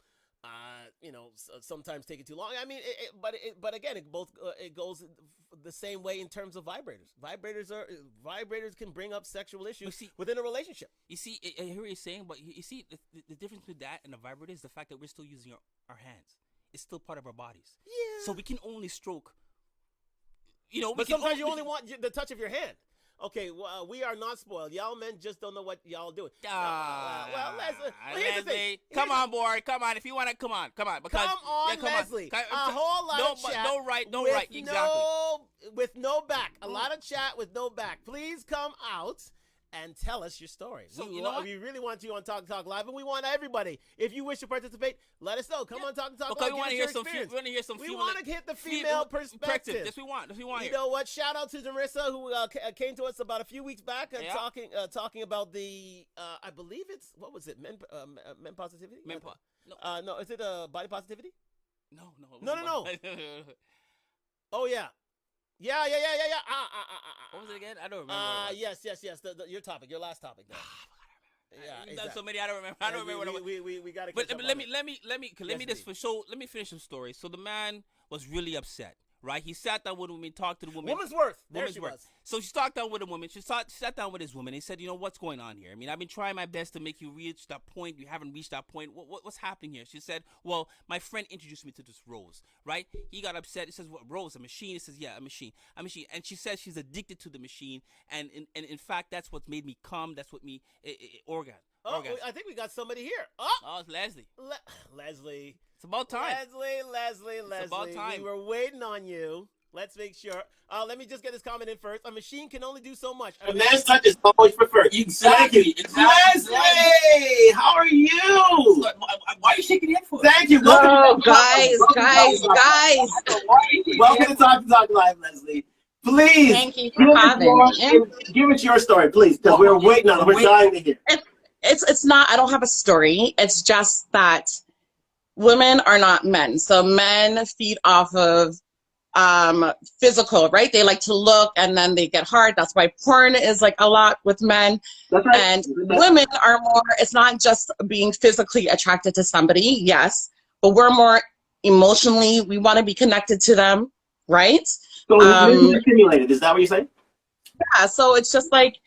Sometimes taking too long. I mean, but again, it goes the same way in terms of vibrators. Vibrators can bring up sexual issues within a relationship. You see, I hear what you're saying, but you see, the difference with that and the vibrator is the fact that we're still using our hands. It's still part of our bodies. Yeah. So we can only stroke. But sometimes you only want the touch of your hand. Okay, well, we are not spoiled. Y'all men just don't know what y'all doing. Here's the thing. Come on, boy. Come on. If you want to, come on. Because, come on, Leslie. A whole lot of chat. No right. Exactly. With no back. A lot of chat with no back. Please come out and tell us your story. So, we really want you on Talk Live, and we want everybody. If you wish to participate, let us know. Come on, Talk Live. We want to hear some. We want to hit the female perspective. Yes, we want. You know what? Shout out to Marissa, who came to us about a few weeks back talking about the I believe it's, what was it? Men positivity? No, is it body positivity? No. Oh yeah. Yeah. What was it again? I don't remember. Yes. Your topic, your last topic. You've done so many. I don't remember. I don't remember what it was. We got to. But let me finish the story. So the man was really upset, right? He sat down with a woman, talked to the woman. Woman's worth. There she was. So she sat down with a woman. She sat down with his woman. He said, what's going on here? I mean, I've been trying my best to make you reach that point. You haven't reached that point. What's happening here? She said, well, my friend introduced me to this Rose, right? He got upset. He says, what, Rose, a machine? He says, yeah, a machine. And she says she's addicted to the machine. And in fact, that's what made me come. That's what me orgasm. I think we got somebody here. Oh, it's Leslie. Leslie. It's about time. Leslie. It's about time. We were waiting on you. Let's make sure. Let me just get this comment in first. A machine can only do so much. A man's touch is always preferred. Exactly. Leslie, how are you? Why are you shaking your head for? Thank you. Guys. Welcome to Talk Live, Leslie. Please. Thank you for having me. Give us your story, please, because we're waiting on it. We're dying to hear. It's not. I don't have a story. It's just that women are not men. So men feed off of physical, right? They like to look and then they get hard. That's why porn is like a lot with men. That's right. And women are more, it's not just being physically attracted to somebody, yes, but we're more emotionally, we want to be connected to them, right? So stimulated, is that what you're saying? Yeah, so it's just like,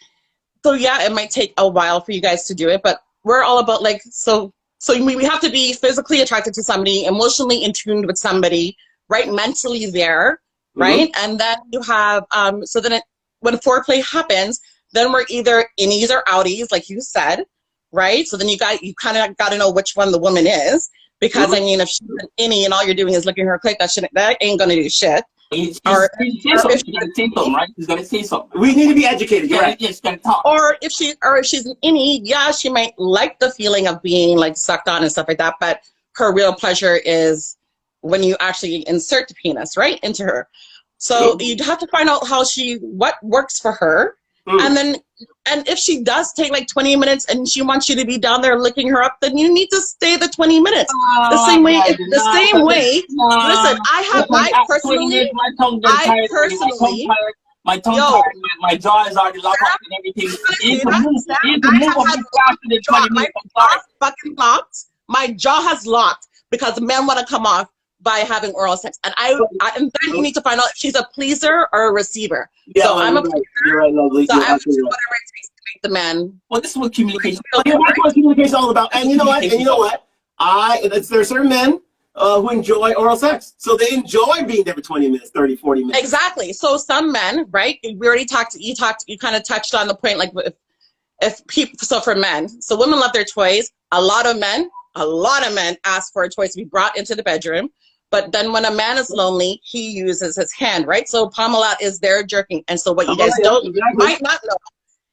so yeah, it might take a while for you guys to do it, but we're all about like, so we have to be physically attracted to somebody, emotionally in tune with somebody, right? Mentally there, right? Mm-hmm. And then you have, so then when foreplay happens, then we're either innies or outies, like you said, right? So then you kind of got to know which one the woman is, because I mean, if she's an innie and all you're doing is licking her clit, that ain't gonna do shit. She's gonna say something, right? She's gonna say something. We need to be educated, right? She's gonna talk. Or if she's an innie, yeah, she might like the feeling of being like sucked on and stuff like that, but her real pleasure is when you actually insert the penis right into her. So you'd have to find out what works for her. And if she does take like 20 minutes and she wants you to be down there licking her up, then you need to stay the 20 minutes. The same way, listen, I personally, my tongue tired, my jaw is already locked up and everything. My jaw has locked because men want to come off by having oral sex, and then you need to find out if she's a pleaser or a receiver. Yeah, so I'm a pleaser. You're right, lovely. So I'm sure whatever it takes to make the man. Well, this is what communication. That's what communication is all about. And you know what? There are certain men who enjoy oral sex, so they enjoy being there for 20 minutes, 30, 40 minutes. Exactly. So some men, right? We already you kind of touched on the point, like if people. So for men, so women love their toys. A lot of men a lot of men ask for a toy to be brought into the bedroom. But then when a man is lonely, he uses his hand, right? So Pamela is there jerking. And so what you guys might not know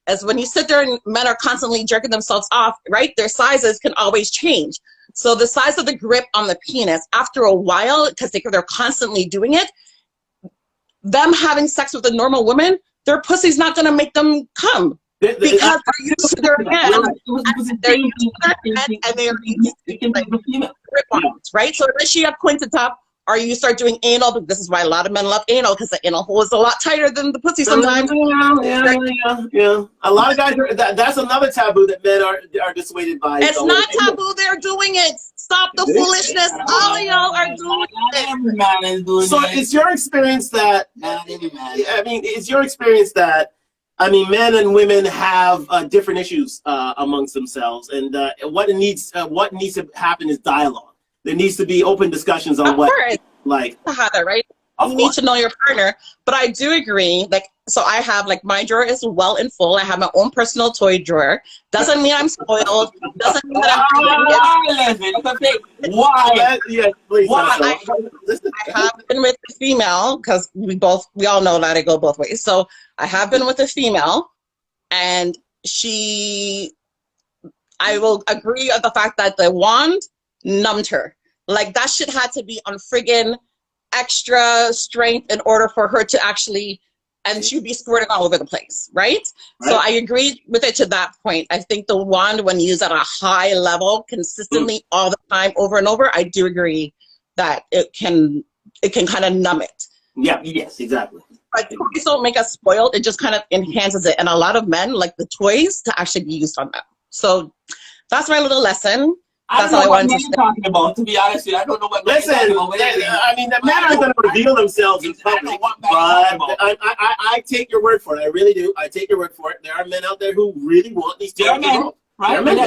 is when you sit there and men are constantly jerking themselves off, right? Their sizes can always change. So the size of the grip on the penis, after a while, because they're constantly doing it, them having sex with a normal woman, their pussy's not going to make them come. Because they're used to their hands, they're used to their hands, and they're used to like, grip on it, right? So unless you have pointed top, or you start doing anal, but this is why a lot of men love anal, because the anal hole is a lot tighter than the pussy sometimes. Yeah. A lot of guys, that's another taboo that men are dissuaded by. It's not taboo, they're doing it. Stop the foolishness. All of y'all are doing it. Every man is doing so it. it's your experience that, men and women have different issues amongst themselves, and what needs to happen is dialogue. There needs to be open discussions on Heather, right? You need to know your partner. But I do agree, so I have, my drawer is well and full. I have my own personal toy drawer. Doesn't mean I'm spoiled. Doesn't mean that I'm Why? Yes, please. Why? I have been with a female, because we all know that I go both ways. So I have been with a female, and I will agree on the fact that the wand numbed her. That shit had to be on friggin' extra strength in order for her to actually, and she'd be squirting all over the place, right? So I agree with it to that point. I think the wand, when used at a high level, consistently all the time, over and over, I do agree that it can kind of numb it. Yeah, yes, exactly. But toys don't make us spoiled. It just kind of enhances it. And a lot of men like the toys to actually be used on them. So that's my little lesson. That's all I wanted to say. Talking about, to be honest with you, I don't know what. Listen, the men are going to reveal themselves in public, but I take your word for it. I really do. I take your word for it. There are men out there who really want these toys. Right?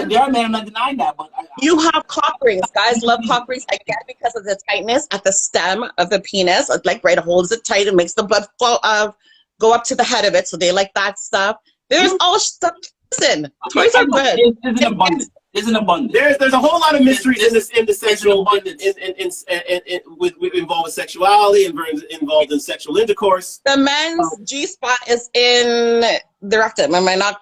There are men, I'm not denying that, but you have cock rings. Guys love cock rings again because of the tightness at the stem of the penis. It holds it tight and makes the blood flow go up to the head of it. So they like that stuff. There's all stuff. Listen, toys are good. There's an abundance. There's a whole lot of mysteries in the sexual abundance involved with sexuality and involved in sexual intercourse. The men's G spot is in the rectum. Am I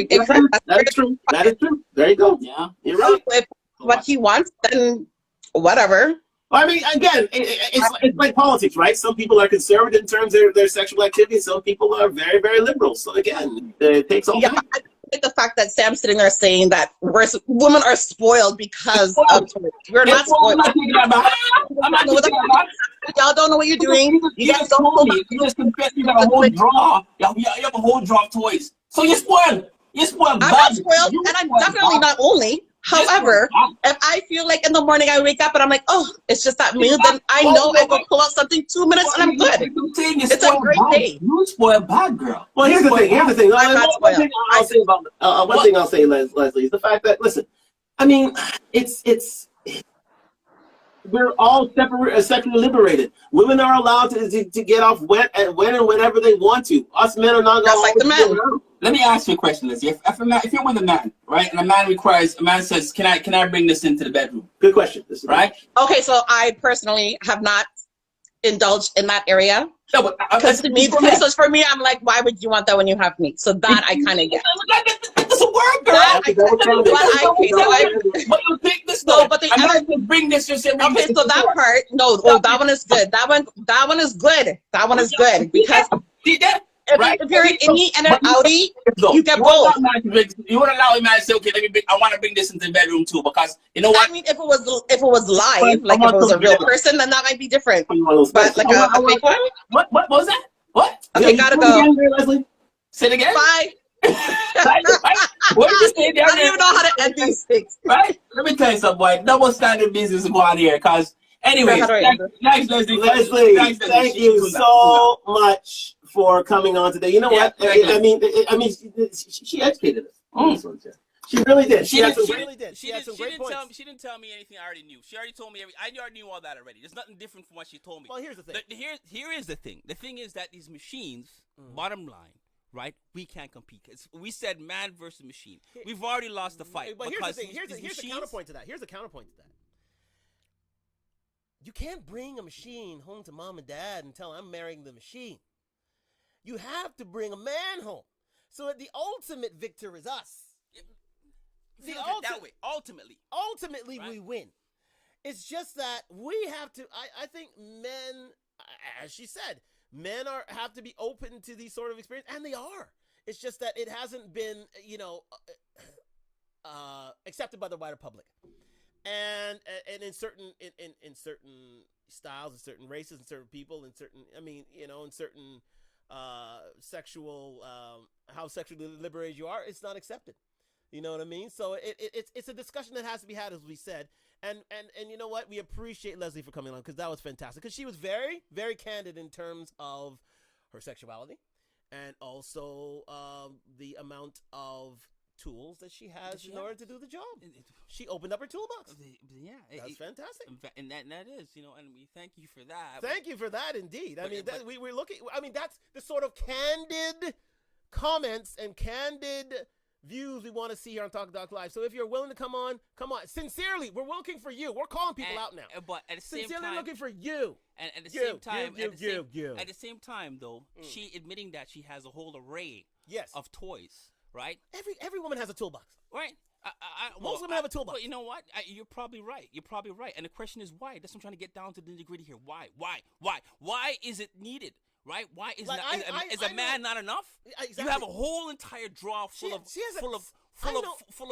incorrect? That is true. That is true. There you go. Yeah, you're right. If what he wants, then whatever. Well, I mean, again, it's like politics, right? Some people are conservative in terms of their sexual activity. Some people are very, very liberal. So again, it takes all time. The fact that Sam's sitting there saying that women are spoiled because of we're not spoiled. I'm not doing that. Y'all don't know what you're doing. You just told me. You just confessed you got a whole drawer. You have a whole drawer of toys. So you're spoiled. You're spoiled. I'm not spoiled, and I'm definitely not only. However, if I feel like in the morning I wake up and I'm like, oh, it's just that mood, then I know I go pull out something 2 minutes and I'm good. It's a great day. You spoiled bad, girl. Well, here's the thing. One thing I'll say, Leslie, is the fact that, listen, I mean, we're all sexually liberated. Women are allowed to get off when and whenever they want to. Us men are not. Just like the men. Let me ask you a question, Lizzie. If you're with a man, right, and a man says, can I bring this into the bedroom? Good question. Right? Okay, so I personally have not indulged in that area. No, but because for me, I'm like, why would you want that when you have me? So that I kind of get. That's a word, girl. But you think this though? But the other bring this yourself. Okay, so that part, that one is good. That one is good. That one is good because. If you're an innie and an outie, you get both. You would allow a man to say, okay, I want to bring this into the bedroom too, because you know what? I mean, if it was live, like if it was a real person, then that might be different. But like a fake one? What was that? What? Okay, gotta go. Leslie? Say it again? Bye. What did you say? I don't even know how to end these things. Right? Let me tell you something, boy. Double standard business going on here, because anyway, thanks, Leslie. Leslie, thank you so much for coming on today. You know what? I mean, she educated us. She really did. She didn't tell me anything I already knew. She already told me I already knew all that already. There's nothing different from what she told me. Well, here's the thing. Here is the thing. The thing is that these machines, bottom line, right? We can't compete. We said man versus machine. We've already lost the fight. But here's the thing. Here's a counterpoint to that. Here's a counterpoint to that. You can't bring a machine home to mom and dad and tell them I'm marrying the machine. You have to bring a man home. So the ultimate victor is us. That way. Ultimately, right? We win. It's just that we have to. I think men, as she said, men have to be open to these sort of experiences, and they are. It's just that it hasn't been, accepted by the wider public, and in certain styles, in certain races, in certain people, in certain in certain sexual how sexually liberated you are, it's not accepted. You know what I mean? So it's a discussion that has to be had, as we said. And you know what? We appreciate Leslie for coming on, because that was fantastic. Because she was very, very candid in terms of her sexuality, and also the amount of tools that she has in order to do the job. She opened up her toolbox. Yeah, that's fantastic. And that is, and we thank you for that. Thank you for that, indeed. We're looking. I mean, that's the sort of candid comments and candid views we want to see here on Talk Doc Live. So if you're willing to come on. Sincerely, we're looking for you. We're calling people out now. But at the same sincerely time, looking for you. And at the same time, at the same time, though, she admitting that she has a whole array of toys, right? Every woman has a toolbox, right? Most women have a toolbox. Well, you know what? You're probably right. And the question is why? That's what I'm trying to get down to the nitty-gritty here. Why is it needed? Right? Why is a man not enough? Exactly. You have a whole entire drawer full of toys. Full of tools for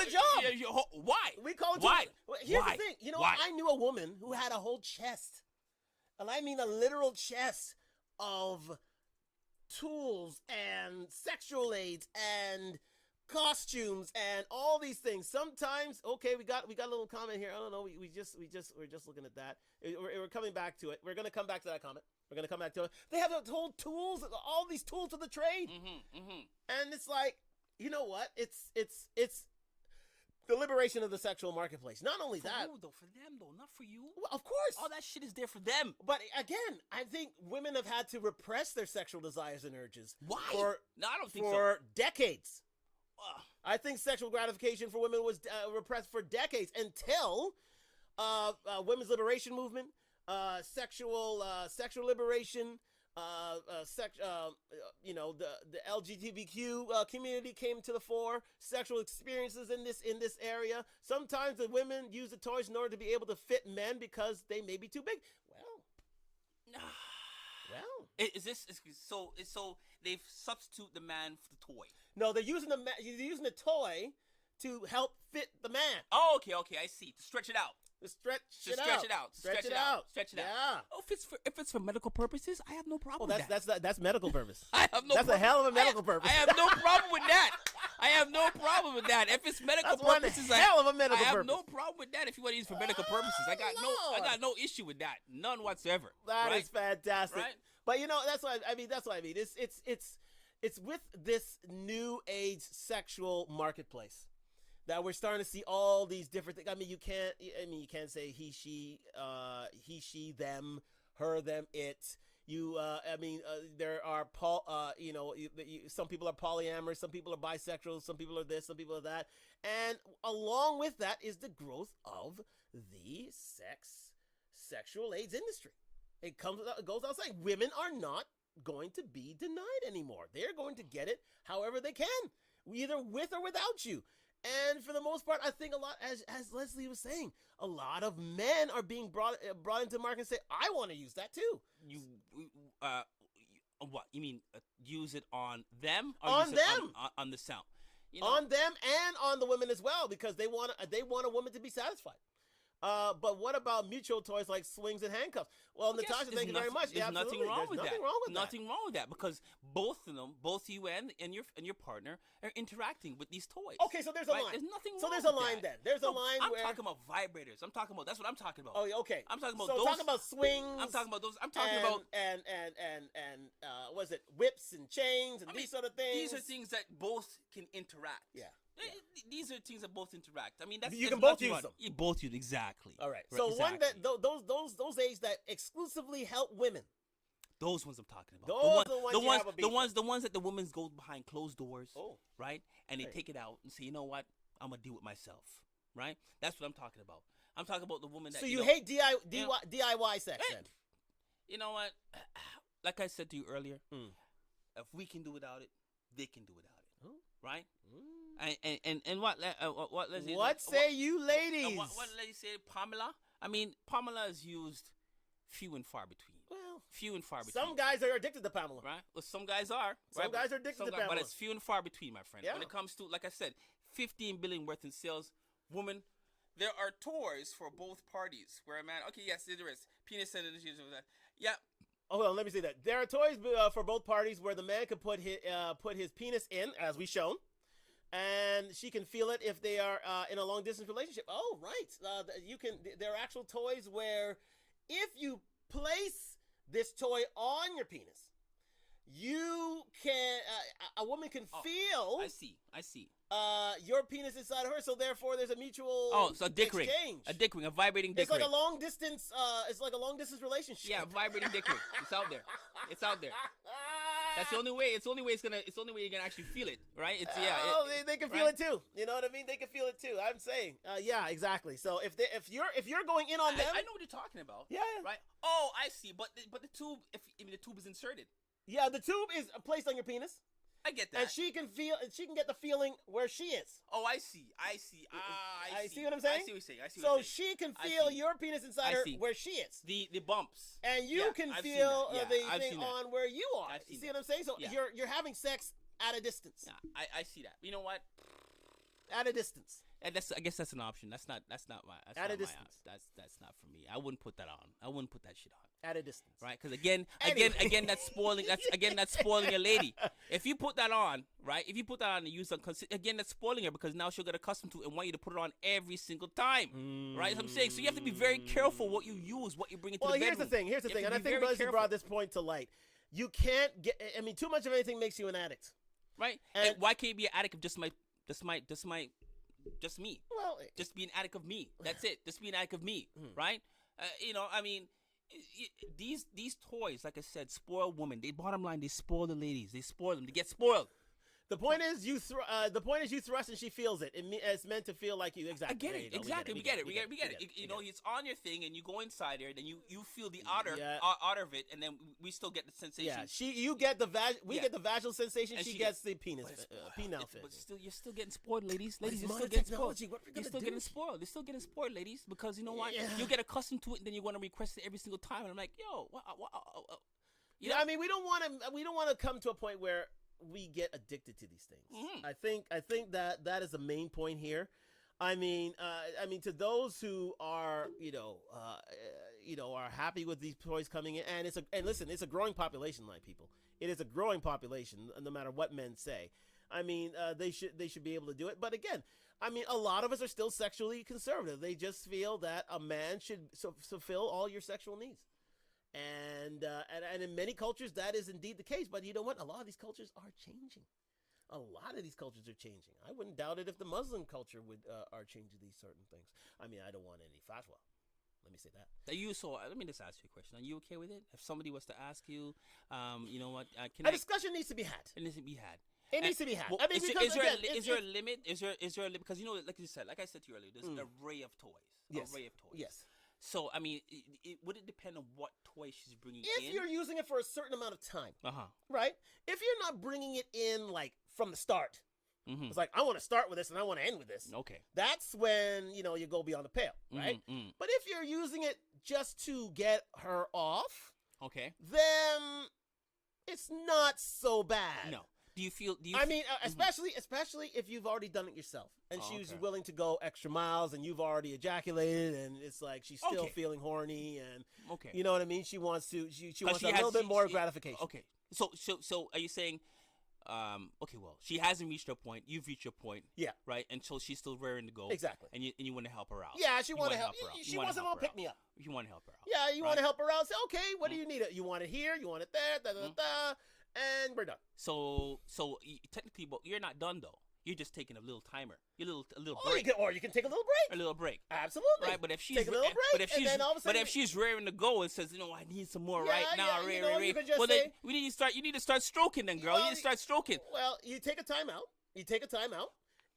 the job. Why? We call it why? Here's the thing. I knew a woman who had a whole chest, and I mean a literal chest of tools and sexual aids and costumes and all these things. Sometimes, we got a little comment here. I don't know. We're just looking at that. We're coming back to it. We're gonna come back to that comment. We're gonna come back to it. They have the whole tools, all these tools of the trade, and it's like, you know what? It's the liberation of the sexual marketplace. Not only that, for them though, not for you. Well, of course, all that shit is there for them. But again, I think women have had to repress their sexual desires and urges. Why? No, I don't think so. For decades. I think sexual gratification for women was repressed for decades until women's liberation movement, sexual liberation, the LGBTQ community came to the fore. Sexual experiences in this area. Sometimes the women use the toys in order to be able to fit men because they may be too big. Is this so they've substitute the man for the toy? No, they're using the toy to help fit the man. Oh, okay, I see. To stretch it out. Stretch it out. Yeah. Oh, if it's for medical purposes, I have no problem with that. That's medical purpose. I have no. That's a hell of a medical purpose. I have no problem with that. If it's medical purposes, I have no problem with that. If you want to use it for medical purposes, I got no issue with that. None whatsoever. That is fantastic. Right? But that's what I mean. It's with this new age sexual marketplace that we're starting to see all these different things. I mean, you can't say he, she, them, her, them, it. There are some people are polyamorous, some people are bisexual, some people are this, some people are that, and along with that is the growth of the sexual aids industry. It goes out saying women are not going to be denied anymore. They're going to get it however they can, either with or without you. And for the most part, I think a lot, as Leslie was saying, a lot of men are being brought into the market and say, I want to use that too. What you mean? Use it on them? Or on them, on the sound. On them and on the women as well, because they want a woman to be satisfied. But what about mutual toys like swings and handcuffs? Well, Natasha, thank you very much. There's nothing wrong with that. Nothing wrong with that because both of them, both you and your partner, are interacting with these toys. Okay, so there's a line. There's nothing wrong. So there's a line then. There's a line. I'm talking about vibrators. That's what I'm talking about. Oh, okay. I'm talking about those. Talking about swings. I'm talking about those. I'm talking about was it whips and chains and these sort of things. These are things that both can interact. Yeah. These are things that both interact. I mean, that's you can both use them. You both use exactly. All right. So exactly. one that those aids that exclusively help women. Those ones I'm talking about. The ones that the women go behind closed doors. Oh. Right, and they take it out and say, you know what, I'm gonna deal with myself. Right. That's what I'm talking about. I'm talking about the woman that. So you hate DIY sex then? You know what? Like I said to you earlier, if we can do without it, they can do without it. Oh. Right? And what Leslie? What say you ladies? What lady say, Pamela? I mean, Pamela is used few and far between. Well, few and far between. Some guys are addicted to Pamela. Right? Well, some guys are. Some guys are addicted to Pamela. But it's few and far between, my friend. Yeah. When it comes to, like I said, 15 billion worth in sales, woman. There are toys for both parties where a man. Okay, yes, there is penis and yeah. Oh, well, let me say that there are toys for both parties where the man can put his penis in, as we shown, and she can feel it if they are in a long distance relationship. Oh, right. You can. There are actual toys where if you place this toy on your penis, you can. A woman can feel. I see. Your penis inside of her, so therefore there's a mutual. Oh, so a dick ring, a vibrating dick ring. It's like a long distance. It's like a long distance relationship. Yeah, vibrating dick ring. It's out there. It's out there. That's the only way. It's the only way you're gonna actually feel it, right? It's they can feel it too. You know what I mean? They can feel it too. I'm saying, yeah, exactly. So if you're going in on them, I know what you're talking about. Yeah. Right. Oh, I see. But the tube, if the tube is inserted. Yeah, the tube is placed on your penis. I get that. And she can get the feeling where she is. Oh, I see. I see what I'm saying? I see what you're saying. So she can feel your penis inside her where she is. The bumps. And you can feel the thing on where you are. You see what I'm saying? So you're having sex at a distance. Yeah, I see that. You know what? At a distance. And I guess that's an option. That's not my. At a distance. That's not for me. I wouldn't put that on. I wouldn't put that shit on. At a distance. Right? Because again, that's spoiling. That's spoiling a lady. If you put that on, right? If you put that on and use it, again, that's spoiling her because now she'll get accustomed to it and want you to put it on every single time. Right? That's what I'm saying. So you have to be very careful what you use, what you bring into the bedroom. Here's the thing, and I think Leslie brought this point to light. You can't get. I mean, too much of anything makes you an addict. Right? And why can't you be an addict of just me? Well, just be an addict of me. That's it. Just be an addict of me, right? I mean, these toys, like I said, spoil women. Bottom line, they spoil the ladies. They spoil them. They get spoiled. The point is you thrust and she feels it. It's meant to feel like you. Exactly. I get it. Exactly. We get it. You know, it's on your thing, and you go inside there, then you feel the outer of it, and then we still get the sensation. Yeah. You get the get the vaginal sensation. And she gets the penis penile fit. But you're still getting spoiled, ladies. Ladies, you're still getting spoiled. You're still getting spoiled. They're still getting spoiled, ladies, because you know what? You get accustomed to it, and then you want to request it every single time. And I'm like, yo, what? Yeah. I mean, we don't want to come to a point where we get addicted to these things. I think that is the main point here. I mean, to those who are, are happy with these toys coming in, and listen, it's a growing population, my people. It is a growing population, no matter what men say. I mean, they should be able to do it. But again, I mean, a lot of us are still sexually conservative. They just feel that a man should fulfill all your sexual needs. And in many cultures, that is indeed the case. But you know what? A lot of these cultures are changing. A lot of these cultures are changing. I wouldn't doubt it if the Muslim culture are changing these certain things. I mean, I don't want any fatwa. Let me say that. Let me just ask you a question. Are you okay with it? If somebody was to ask you, you know what? A discussion needs to be had. It needs to be had. It needs to be had. Well, I mean, is there a limit? Is there a limit? Because you know, like I said to you earlier, there's an array of toys. Yes. Array of toys. Yes. So, I mean, would it depend on what toy she's bringing in? If you're using it for a certain amount of time, right? If you're not bringing it in, like, from the start, it's like, I want to start with this and I want to end with this. Okay. That's when, you go beyond the pale, right? But if you're using it just to get her off, okay, then it's not so bad. No. Especially if you've already done it yourself, and she's willing to go extra miles, and you've already ejaculated, and it's like she's still feeling horny, and you know what I mean. She wants to. She wants a little bit more gratification. Okay. So are you saying? Okay. Well, she hasn't reached her point. You've reached your point. Yeah. Right. And so she's still raring to go. Exactly. And you want to help her out. Yeah. She want to help her out. She wants to pick me up. You want to help her out. Yeah. You want to help her out. Say, okay, what do you need? You want it here? You want it there? Da da da. And we're done. So technically, but you're not done though. you're just taking a little timer, a little break, you can take a little break. A little break. Absolutely. Right, but if she's take a little break, but if she's raring to go and says, I need some more right now, well, then you need to start stroking, then, girl. You need to start stroking. Well, you take a time out.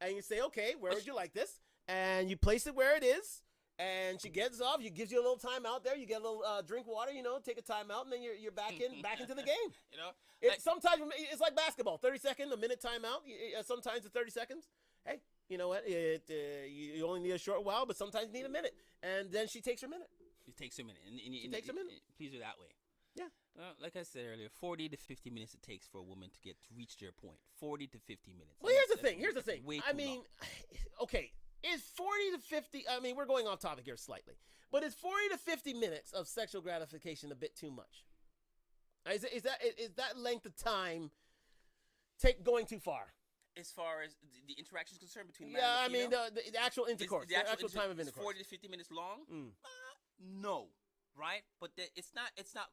And you say, okay, where would you like this? And you place it where it is. And she gets off. You gives you a little time out there. You get a little drink water. Take a time out, and then you're back into the game. Sometimes it's like basketball. 30-second, a minute time out. Sometimes it's 30 seconds. Hey, you know what? You only need a short while, but sometimes you need a minute. And then she takes her minute. She takes her minute. She takes her minute. Please her that way. Yeah. Like I said earlier, 40 to 50 minutes it takes for a woman to reach their point. 40 to 50 minutes. Well, here's the thing. Okay. Is 40 to 50, we're going off topic here slightly, but is 40 to 50 minutes of sexual gratification a bit too much? Is that length of time going too far? As far as the interaction is concerned between man and female? The actual intercourse, the actual time of intercourse. 40 to 50 minutes long? No. Right, but it's not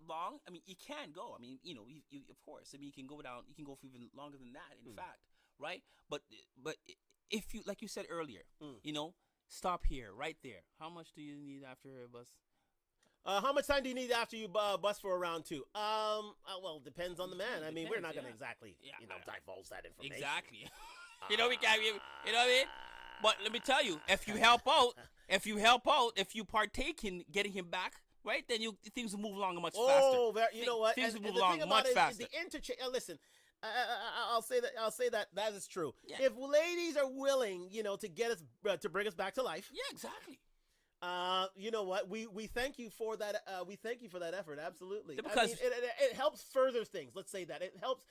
long. You can go. You of course. You can go down. You can go for even longer than that. In fact, right? But if you, like you said earlier, stop here, right there. How much do you need after a bus? How much time do you need after you bust for a round two? Well, it depends on the man. We're not going to exactly, divulge that information. Exactly. We can't. You know what I mean? But let me tell you, if you help out, if you partake in getting him back. Right, then things will move along much faster. Oh, you know what? Things will move along much faster. The interchange. Listen, I'll say that is true. Yeah. If ladies are willing, to get us to bring us back to life. Yeah, exactly. You know what? We thank you for that. We thank you for that effort. Absolutely. Because it helps further things. Let's say that it helps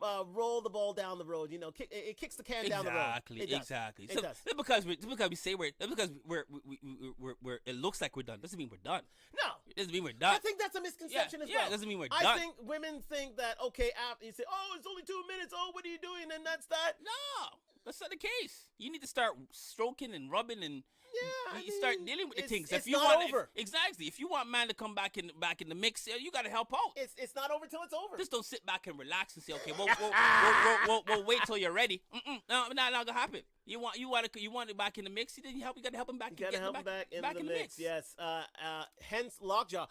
roll the ball down the road. It kicks the can down the road. Exactly. It does. Because we say we're it looks like we're done. Doesn't mean we're done. No, it doesn't mean we're done. I think that's a misconception as well. Yeah, it doesn't mean we're done. I think women think that you say, it's only 2 minutes. Oh, what are you doing? And that's that. No, that's not the case. You need to start stroking and rubbing and. Yeah, you start dealing with the things. If you want over. Exactly. If you want man to come back in the mix, you got to help out. It's not over till it's over. Just don't sit back and relax and say, okay, we'll wait till you're ready. No, not gonna happen. You want it back in the mix. You got to help him back. You got to help him back in the mix. Yes. Hence lockjaw.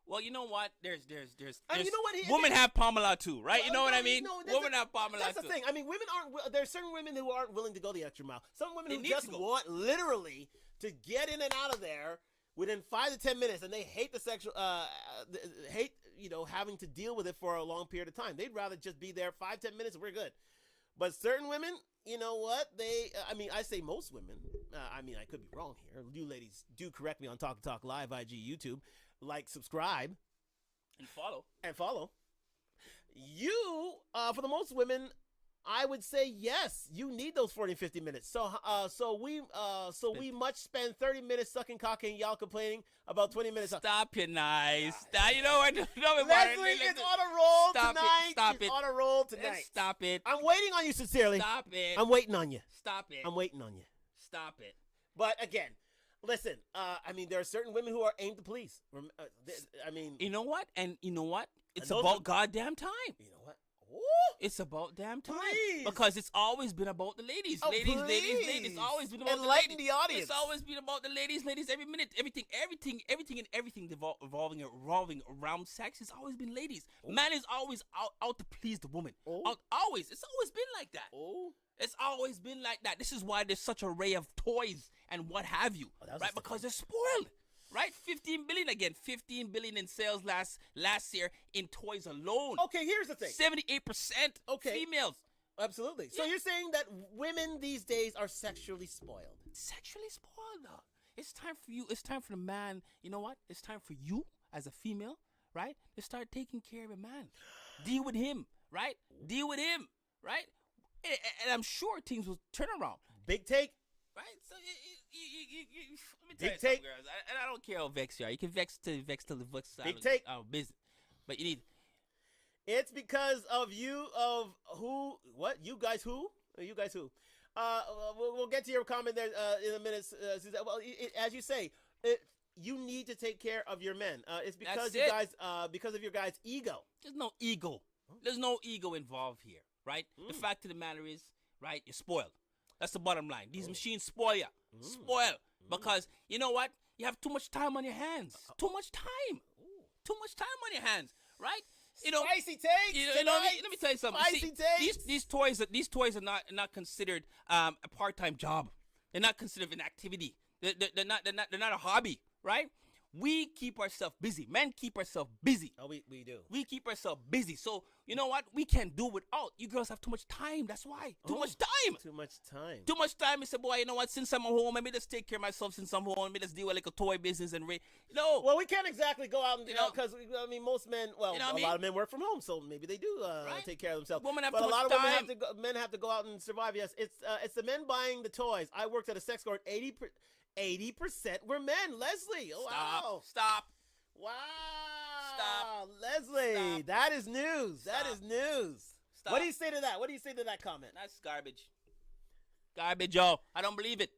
Well, you know what? There's you know what? Women have Pamela too, right? Well, you know what I mean? Women have Pamela too. That's the thing. Women aren't. There's certain women who aren't willing to go the extra mile. Some women who just want literally to get in and out of there within 5 to 10 minutes, and they hate the sexual, having to deal with it for a long period of time. They'd rather just be there 5-10 minutes and we're good. But certain women, you know what? I say most women. I could be wrong here. You ladies do correct me on Talk Live, IG, YouTube. Like, subscribe, and follow. You, for the most women, I would say yes. You need those 40 and 50 minutes. So we much spend 30 minutes sucking cock and y'all complaining about 20 minutes. Stop it, nice. You know what? Leslie is on a roll tonight. Stop it. On a roll tonight. Stop it. I'm waiting on you sincerely. Stop it. I'm waiting on you. Stop it. I'm waiting on you. Stop it. But again. Listen, there are certain women who are aimed to please. You know what? It's about goddamn time. You know what? Ooh. It's about damn time. Please. Because it's always been about the ladies. Ladies. It's always been about Enlighten the audience. It's always been about the ladies. Every minute, everything revolving around sex has always been ladies. Oh. Man is always out to please the woman. Oh. Always. It's always been like that. Oh. It's always been like that. This is why there's such an array of toys and what have you, right? Because they're spoiled, right? 15 billion in sales last year in toys alone. Okay, here's the thing. 78% females. Absolutely. So you're saying that women these days are sexually spoiled. Sexually spoiled, though. It's time for you. It's time for the man. You know what? It's time for you as a female, right? To start taking care of a man. Deal with him, right? And I'm sure things will turn around. Big take. Right? So, let me tell you something, girls. And I don't care how vexed you are. You can vex till the vex Big take. Out of business. But you need... It's because of you, of who... What? You guys who? You guys who? We'll get to your comment there in a minute, Suzanne. Well, as you say, you need to take care of your men. It's because because of your guys' ego. There's no ego. There's no ego involved here. right? The fact of the matter is, right, you're spoiled. That's the bottom line. These machines spoil you. Spoil. Because, you know what? You have too much time on your hands. Too much time. Too much time on your hands, right? You know, spicy takes. You know, let me tell you something. Spicy takes. These toys are not considered a part-time job. They're not considered an activity. They're not a hobby, right? We keep ourselves busy. Men keep ourselves busy. Oh, we do. We keep ourselves busy. So, you know what? We can't do without. You girls have too much time. That's why. Too much time. Too much time. Too much time. I said, boy, you know what? Since I'm home, let me just take care of myself since I'm home. Let me just deal with like a toy business and Well, we can't exactly go out and, because, I mean, most men, well, a lot of men work from home, so maybe they do take care of themselves. Women have but too a lot much of time. men have to go out and survive. Yes, it's the men buying the toys. I worked at a sex store. 80% were men. Leslie. Oh, wow. Stop. Wow. Stop. Leslie, Stop. that is news. Stop. That is news. Stop. What do you say to that? What do you say to that comment? That's garbage. Garbage, yo. I don't believe it.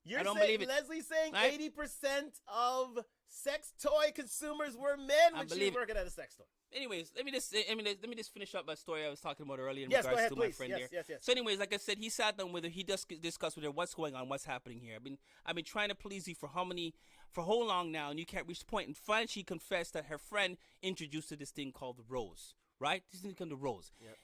You're I don't saying, believe it. Leslie's saying Right? 80% of sex toy consumers were men when she was working at a sex store. Anyways, let me just finish up my story I was talking about earlier in Yes, go regards ahead, to please. my friend Yes, there. yes. So anyways, like I said, he sat down with her. He discussed with her what's going on, what's happening here. I've been trying to please you for how long now, and you can't reach the point. And finally, she confessed that her friend introduced her to this thing called the rose. Right? This thing called the rose. Yep.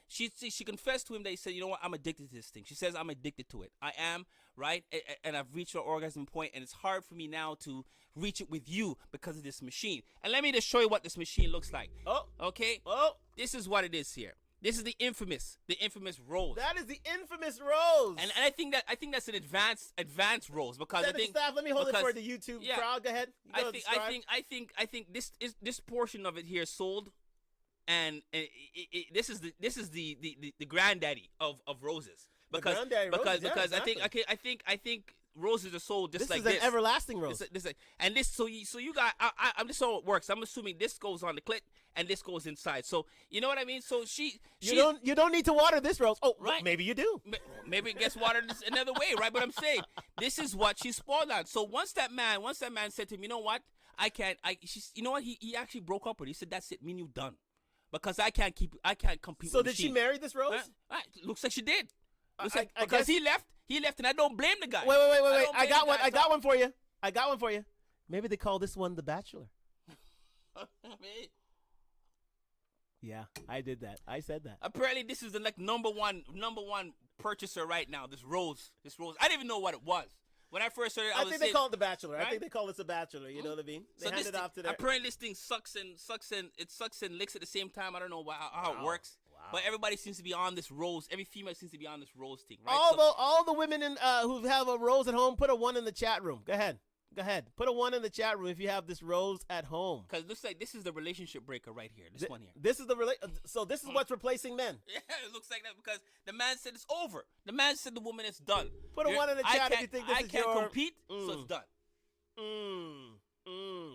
She confessed to him that he said, you know what, I'm addicted to this thing. She says, I'm addicted to it. I am, right? And I've reached an orgasm point, and it's hard for me now to reach it with you because of this machine. And let me just show you what this machine looks like. Oh. Okay? Oh. This is what it is here. This is the infamous rose. That is the infamous rose. And I think that's an advanced rose because I think staff, let me hold it for the YouTube crowd. Go ahead. I think this portion of it here sold. And this is the granddaddy of roses because I think roses are sold just like this. This is an everlasting rose. So you got I'm just how it works. I'm assuming this goes on the clit and this goes inside. So you know what I mean. So you don't need to water this rose. Oh, right. Maybe you do. Maybe it gets watered another way, right? But I'm saying this is what she's spoiled on. So once that man said to him, you know what, you know what, he actually broke up with her. He said, that's it, me and you done. Because I can't compete. So with did she marry this rose? Looks like she did. Because he left, and I don't blame the guy. Wait. I got one for you. Maybe they call this one the Bachelor. Yeah, I did that. I said that. Apparently, this is the number one purchaser right now. This rose. I didn't even know what it was. When I first heard it, I think they call it the Bachelor. Right? I think they call it the Bachelor. You know what I mean? They hand it off to their... Apparently, this thing sucks and licks at the same time. I don't know how it works. Wow. But everybody seems to be on this rose. Every female seems to be on this rose thing, right? All the women who have a rose at home, put a 1 in the chat room. Go ahead. Put a 1 in the chat room if you have this rose at home. Because it looks like this is the relationship breaker right here. This one here. This is so this is what's replacing men. Yeah, it looks like that because the man said it's over. The man said the woman is done. Put a 1 in the chat if you think this is your... I can't compete, so it's done.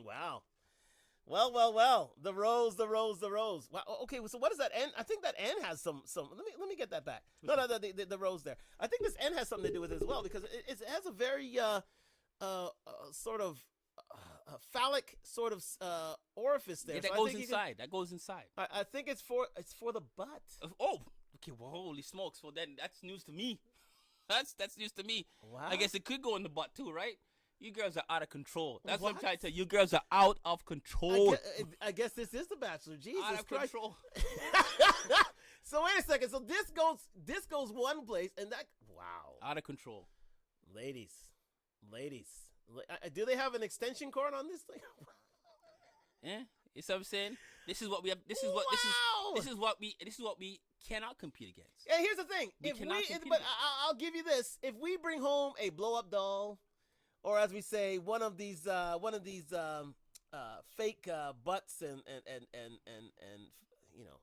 Wow. Well. The rose. Wow. Okay. So what does that N? I think that N has some. Let me get that back. No, the rose there. I think this N has something to do with it as well because it has a very sort of phallic sort of orifice there. Yeah, that goes inside. That goes inside. I think it's for the butt. Oh, okay. Well, holy smokes! Well, then that's news to me. That's news to me. Wow. I guess it could go in the butt too, right? You girls are out of control. That's what I'm trying to tell you. You girls are out of control. I guess this is the Bachelor. Jesus out of Christ. control. So wait a second. So this goes one place, and that out of control. Ladies, do they have an extension cord on this thing? Yeah, you see what I'm saying? This is what we have. This is what we cannot compete against. And here's the thing: I'll give you this: if we bring home a blow-up doll, or as we say, one of these fake butts and you know,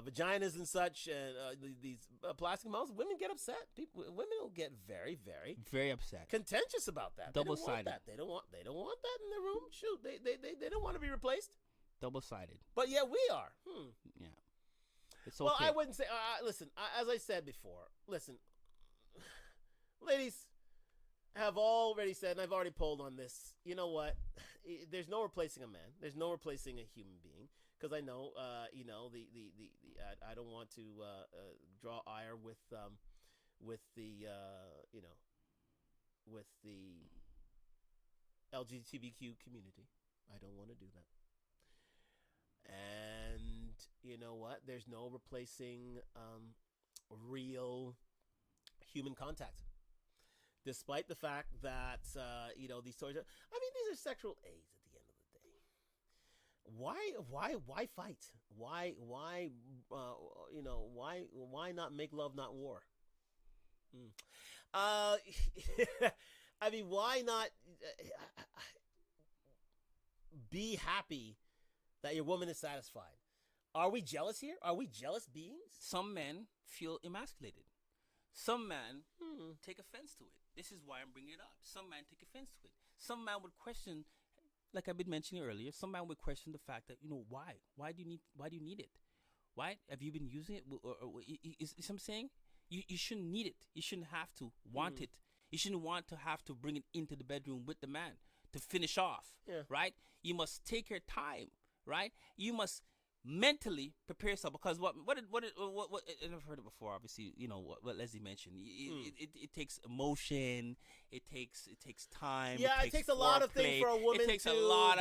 vaginas and such, and these plastic models, women get upset. Women will get very, very, very upset, contentious about that. Double-sided. They don't want that in their room. Shoot, they don't want to be replaced. Double-sided. But yeah, we are. Yeah. It's okay. Well, I wouldn't say. Listen, as I said before, listen, ladies, have already said, and I've already polled on this, you know what? There's no replacing a man. There's no replacing a human being. Because I know, I don't want to draw ire with the LGBTQ community. I don't want to do that. And you know what? There's no replacing real human contact. Despite the fact that these toys are, these are sexual aids at the end of the day. Why fight? Why not make love, not war? Why not be happy that your woman is satisfied? Are we jealous here? Are we jealous beings? Some men feel emasculated. Some men take offense to it. This is why I'm bringing it up. Some men take offense to it. Some man would question, like I've been mentioning earlier, some man would question the fact that, why? Why do you need it? Why? Have you been using it? Or is I'm saying? You shouldn't need it. You shouldn't have to want it. You shouldn't want to have to bring it into the bedroom with the man to finish off, right? You must take your time, right? You must mentally prepare yourself, because what and I've heard it before, obviously, what Leslie mentioned. It takes emotion, it takes time. Yeah, it takes a lot of things for a woman to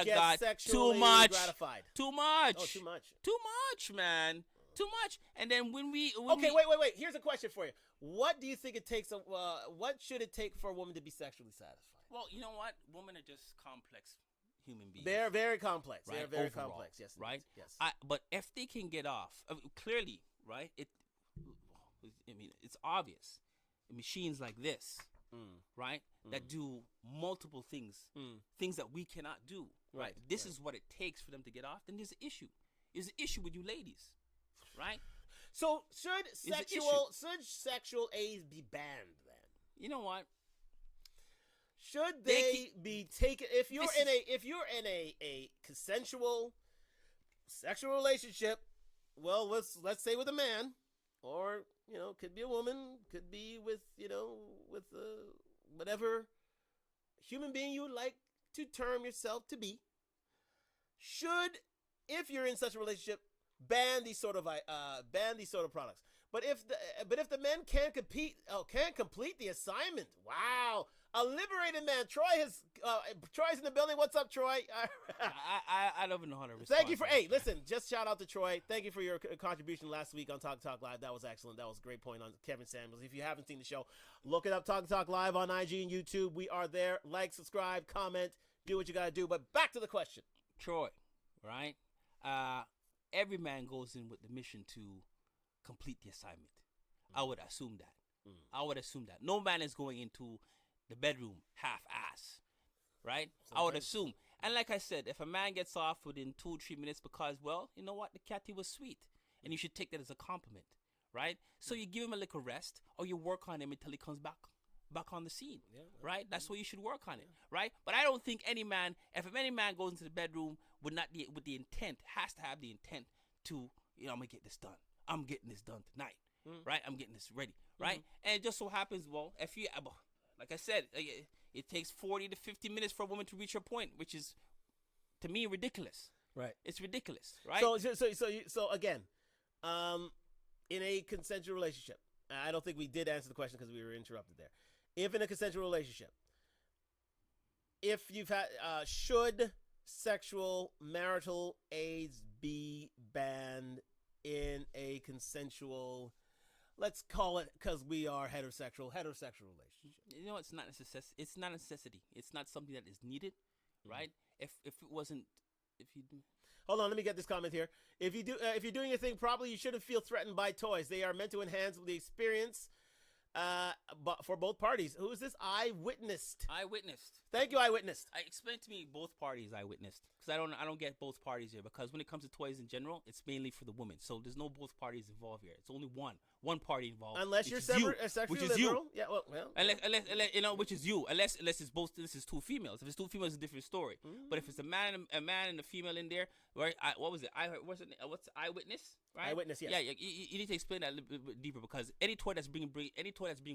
get sexually gratified. Too much. Oh, too much. Too much, man. Too much. And then when wait. Here's a question for you. What do you think it takes? What should it take for a woman to be sexually satisfied? Well, you know what? Women are just complex human beings. They're very complex. Right? They're very Overall, complex. Yes. Right. Yes. But if they can get off, clearly, right? It's obvious. Machines like this, right, that do multiple things, things that we cannot do. Right. This is what it takes for them to get off. Then there's an issue. There's an issue with you ladies, right? So should sexual aids be banned then? You know what? Should they be taken if you're in a consensual sexual relationship? Well, let's say with a man, or could be a woman, could be with whatever human being you would like to term yourself to be. Should, if you're in such a relationship, ban these sort of products? But if the men can't complete the assignment, wow. A liberated man. Troy's in the building. What's up, Troy? I don't even know how to respond. Thank you listen, just shout out to Troy. Thank you for your contribution last week on Talk Live. That was excellent. That was a great point on Kevin Samuels. If you haven't seen the show, look it up, Talk Live on IG and YouTube. We are there. Like, subscribe, comment, do what you got to do. But back to the question. Troy, right? Every man goes in with the mission to complete the assignment. I would assume that. No man is going into the bedroom half-ass, right? I would assume. And like I said, if a man gets off within 2-3 minutes because, well, you know what, the catty was sweet, and you should take that as a compliment, right? So you give him a little rest, or you work on him until he comes back on the scene, right? That's where you should work on it, right? But I don't think any man goes into the bedroom with the intent, has to have the intent to, I'm gonna get this done. I'm getting this done tonight, right? I'm getting this ready, right? And it just so happens, well, if you, like I said, it takes 40 to 50 minutes for a woman to reach her point, which is, to me, ridiculous. Right. It's ridiculous, right? So again, in a consensual relationship, I don't think we did answer the question because we were interrupted there. If in a consensual relationship, if you've had, should sexual marital aids be banned in a consensual, let's call it, because we are heterosexual relationship? It's not necessity. It's not a necessity. It's not something that is needed, right? If it wasn't, if you do. Hold on, let me get this comment here. If you're doing your thing properly, you shouldn't feel threatened by toys. They are meant to enhance the experience, but for both parties. Who is this? Eyewitnessed. Thank you, Eyewitnessed. Explain to me both parties Eyewitnessed, because I don't get both parties here, because when it comes to toys in general, it's mainly for the women. So there's no both parties involved here. It's only one party involved. Unless you're sexually liberal. Yeah, well. Unless which is you. Unless it's both. This is two females. If it's two females, it's a different story. But if it's a man and a female in there, right? What was it? What's Eyewitness? Right? Eyewitness. Yes. Yeah. You need to explain that a little bit deeper, because any toy that's being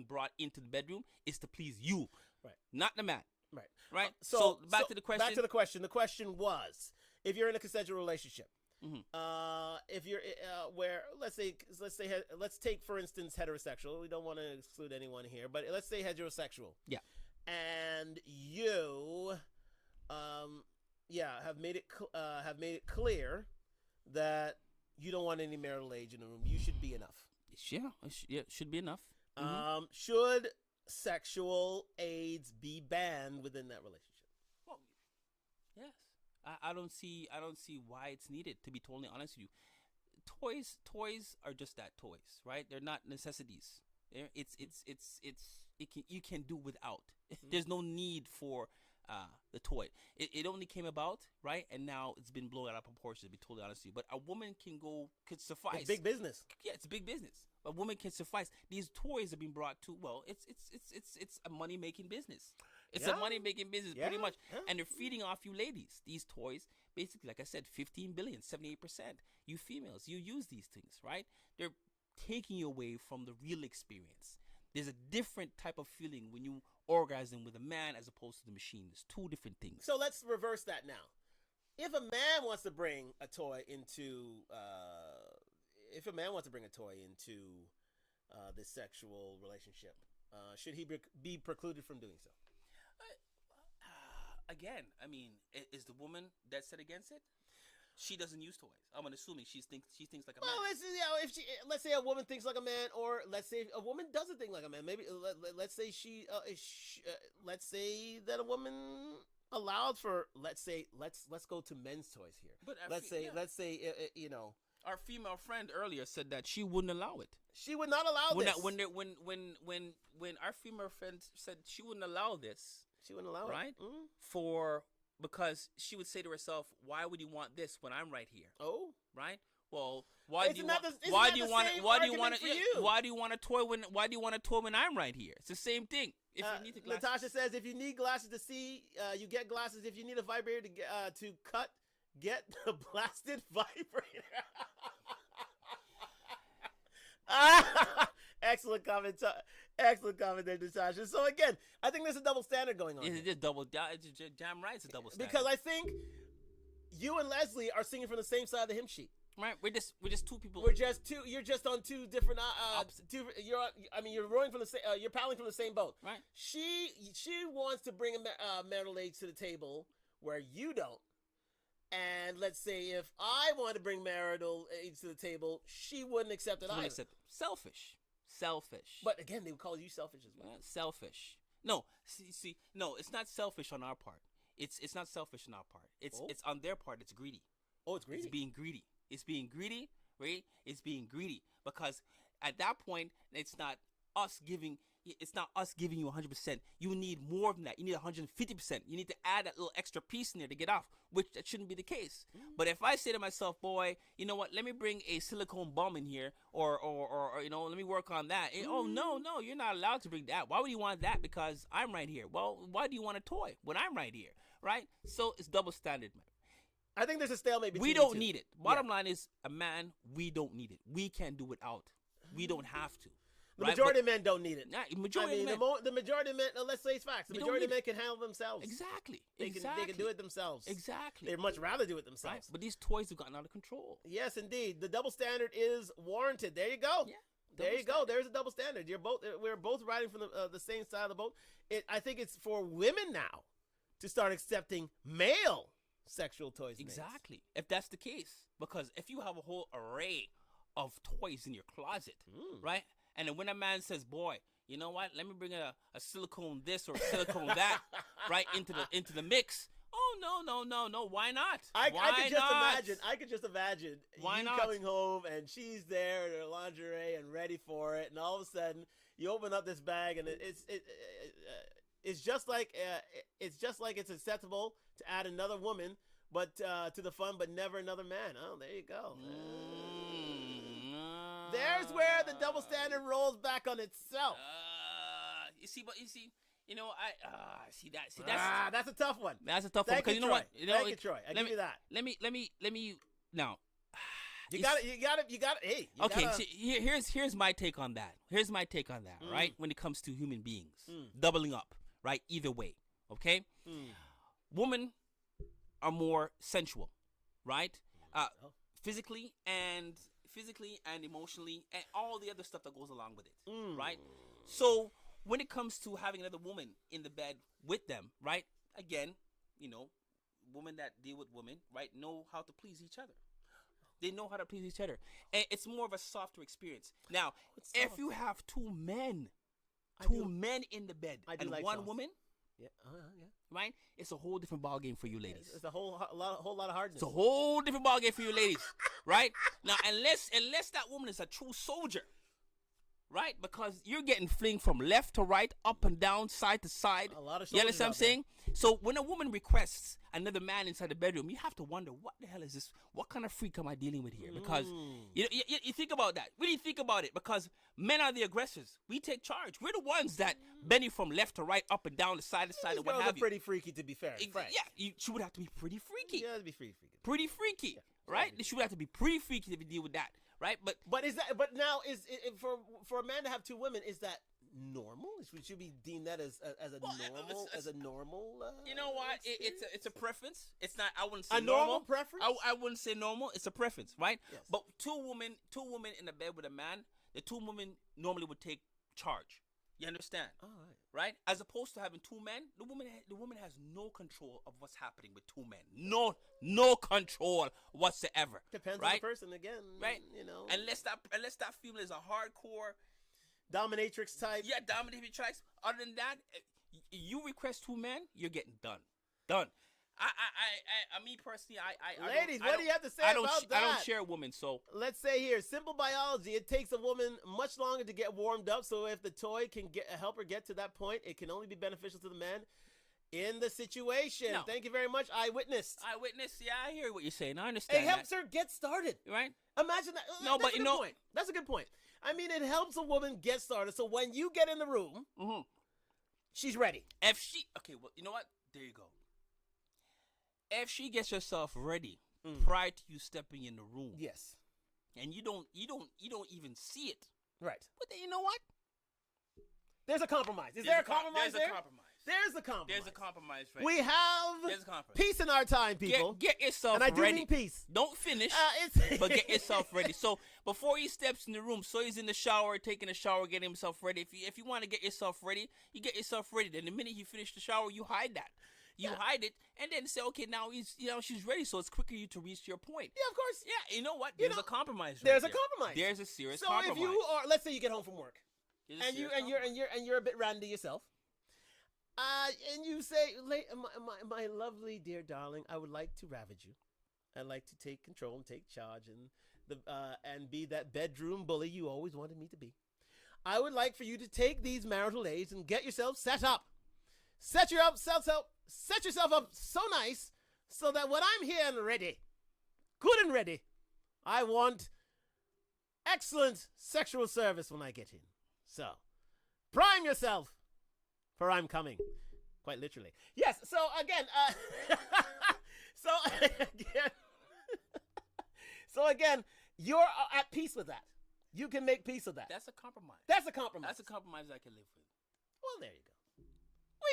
brought into the bedroom is to please you. Right. Not the man. Right. Right. So back to the question. Back to the question. The question was, if you're in a consensual relationship, if you're where let's take for instance heterosexual. We don't want to exclude anyone here, but let's say heterosexual. Yeah. And you, have made it clear that you don't want any marital age in the room. You should be enough. Yeah, should be enough. Should sexual aids be banned within that relationship? Well, yes. I don't see why it's needed, to be totally honest with you. Toys are just that, toys, right? They're not necessities. You can do without. There's no need for the toy. It only came about, right? And now it's been blown out of proportion, to be totally honest with you. But a woman could suffice. It's big business. Yeah, it's big business. A woman can suffice. These toys have been brought to, it's a money making business. It's a money making business, pretty much. Yeah. And they're feeding off you ladies. These toys, basically, like I said, 15 billion, 78%. You females, you use these things, right? They're taking you away from the real experience. There's a different type of feeling when you orgasm with a man as opposed to the machine. There's two different things. So let's reverse that now. If a man wants to bring a toy into this sexual relationship, should he be precluded from doing so? Again, I mean, is the woman dead set against it? She doesn't use toys. I'm assuming she thinks like a man. Well, let's say a woman thinks like a man, or let's say a woman doesn't think like a man. Maybe let's say let's say that a woman allowed for let's go to men's toys here. But let's say our female friend earlier said that she wouldn't allow it. She would not allow this. When our female friend said she wouldn't allow this, she wouldn't allow it, right? Because she would say to herself, "Why would you want this when I'm right here?" Oh, right. Well, why do you want a toy when I'm right here? It's the same thing. If you need glasses. Natasha says, if you need glasses to see, you get glasses. If you need a vibrator to cut, get the blasted vibrator. Excellent comment there, Natasha. So again, I think there's a double standard going on. It's just damn right, it's a double standard. Because I think you and Leslie are singing from the same side of the hymn sheet. Right, we're just two people. We're just two. You're just on two different. You're rowing from the same. You're paddling from the same boat. Right. She wants to bring a marital age to the table where you don't. And let's say if I want to bring marital age to the table, she wouldn't accept it either. Selfish. But again, they would call you selfish as well. Selfish. No, see, no, it's not selfish on our part. It's not selfish on our part. It's on their part. It's greedy. Oh, it's greedy. It's being greedy. It's being greedy, right? It's being greedy because at that point, it's not us giving you 100%. You need more than that. You need 150%. You need to add that little extra piece in there to get off, which that shouldn't be the case. But if I say to myself, boy, you know what? Let me bring a silicone bum in here, or let me work on that. Oh no, you're not allowed to bring that. Why would you want that? Because I'm right here. Well, why do you want a toy when I'm right here, right? So it's double standard, man. I think there's a stalemate between we don't need it. Bottom line is, a man, we don't need it. We can't do without. We don't have to. The majority of men don't need it. The majority of men. The majority of men, let's say it's facts. The majority of men can handle themselves. Exactly. They can do it themselves. Exactly. They'd much rather do it themselves. Right. But these toys have gotten out of control. Yes, indeed. The double standard is warranted. There you go. Yeah. There you go. There's a double standard. We're both riding from the same side of the boat. I think it's for women now to start accepting male sexual toys. Exactly. If that's the case, because if you have a whole array of toys in your closet, right? And then when a man says, "Boy, you know what? Let me bring a silicone this or silicone that right into the mix." Oh no! Why not? I could just imagine Why not? Coming home and she's there in her lingerie and ready for it, and all of a sudden you open up this bag and it's just like it's acceptable to add another woman, but to the fun, but never another man. Oh, there you go. There's where the double standard rolls back on itself. You see, that's a tough one. That's a tough one because you know what? Thank you, Troy. I give you that. Let me now. You got it. Hey. Here's my take on that. Right? When it comes to human beings, doubling up. right? Either way, okay? Women are more sensual, right? Physically and emotionally and all the other stuff that goes along with it, right? So when it comes to having another woman in the bed with them, right? Again, women that deal with women, right, know how to please each other. They know how to please each other, and it's more of a softer experience. Now, if you have two men in the bed and like one woman, right, it's a whole different ball game for you ladies. It's a whole lot of hardness. It's a whole different ball game for you ladies, right? Now, unless that woman is a true soldier, right? Because you're getting fling from left to right, up and down, side to side. A lot of you understand what I'm saying? So when a woman requests another man inside the bedroom, you have to wonder, what the hell is this? What kind of freak am I dealing with here? Because you think about that. Really think about it, because men are the aggressors. We take charge. We're the ones that bend you from left to right, up and down, the side to side, and what have you. Pretty freaky, to be fair. Yeah, she would have to be pretty freaky. Yeah, it'd be freaky. Pretty freaky, right? She would have to be pretty freaky to deal with that. Right, but is that? But now is it, for a man to have two women? Is that normal? Should we deem that as a normal? You know what? It's a preference. It's not. I wouldn't say a normal preference. I wouldn't say normal. It's a preference, right? Yes. But two women in the bed with a man, the two women normally would take charge. You understand? All right. Right? As opposed to having two men, the woman has no control of what's happening with two men. No control whatsoever. Depends right? on the person again. Right? Unless that female is a hardcore dominatrix type. Yeah, dominatrix type. Other than that, you request two men, you're getting done. Me personally, ladies, what do you have to say about that? I don't share women, so let's say here, simple biology. It takes a woman much longer to get warmed up. So if the toy can help her get to that point, it can only be beneficial to the man in the situation. No. Thank you very much. Eyewitness. Yeah, I hear what you're saying. I understand. It helps her get started. Right? Imagine that. No, but you know, point. That's a good point. I mean, it helps a woman get started. So when you get in the room, she's ready. Okay, well, you know what? There you go. If she gets herself ready prior to you stepping in the room, yes, and you don't even see it, right? But then you know what? There's a compromise. Is there a compromise? There's a compromise. There's a compromise. There's a compromise. Right? We have peace in our time, people. Get yourself ready. And I do ready. mean peace. Don't finish, but get yourself ready. So before he steps in the room, so he's in the shower, taking a shower, getting himself ready. If you want to get yourself ready, you get yourself ready. Then the minute you finish the shower, you hide that. You hide it, and then say, okay, now she's ready, so it's quicker to reach your point. Yeah, of course. Yeah, you know what? There's a compromise. There's a compromise. There's a serious compromise. So if you are, let's say you get home from work, and you're a bit randy yourself, and you say, my lovely dear darling, I would like to ravage you. I'd like to take control and take charge and be that bedroom bully you always wanted me to be. I would like for you to take these marital aids and get yourself set up. Set yourself up so nice so that when I'm here and ready, good and ready, I want excellent sexual service when I get in. So, prime yourself, for I'm coming. Quite literally. Yes, so again, you're at peace with that. You can make peace with that. That's a compromise. That's a compromise. That's a compromise I can live with. Well, there you go.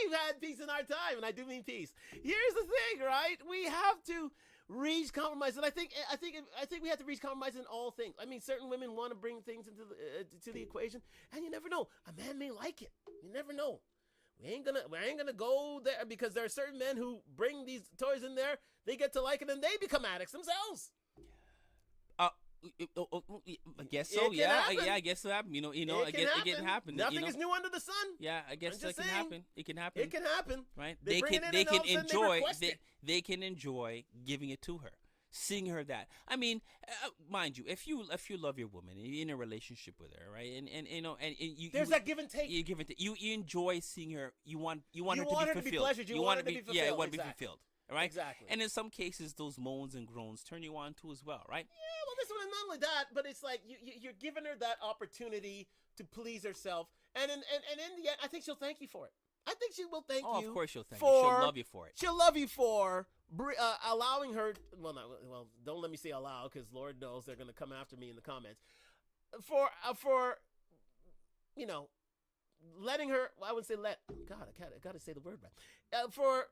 We've had peace in our time, and I do mean peace. Here's the thing, right? We have to reach compromise, and I think we have to reach compromise in all things. I mean, certain women want to bring things into to the equation, and you never know. A man may like it. You never know. We ain't gonna go there because there are certain men who bring these toys in there. They get to like it, and they become addicts themselves. I guess so. Yeah, I guess so. It can happen. Nothing is new under the sun. Yeah, I guess that can happen. It can happen. It can happen. Right? They can enjoy. They can enjoy giving it to her, seeing her that. I mean, mind you, if you love your woman and you're in a relationship with her, right? And you there's that give and take. You give and take. You enjoy seeing her. You want her to be fulfilled. You want her to be fulfilled. Yeah, you want her to be fulfilled. Right? Exactly. And in some cases, those moans and groans turn you on too as well, right? Yeah, well, this one, not only that, but it's like you're giving her that opportunity to please herself. And in the end, I think she'll thank you for it. I think she will thank you. Oh, of course she'll thank you. She'll love you for it. She'll love you for allowing her, well, don't let me say allow, because Lord knows they're going to come after me in the comments. For letting her. Well, I wouldn't say let. God, I gotta say the word right. For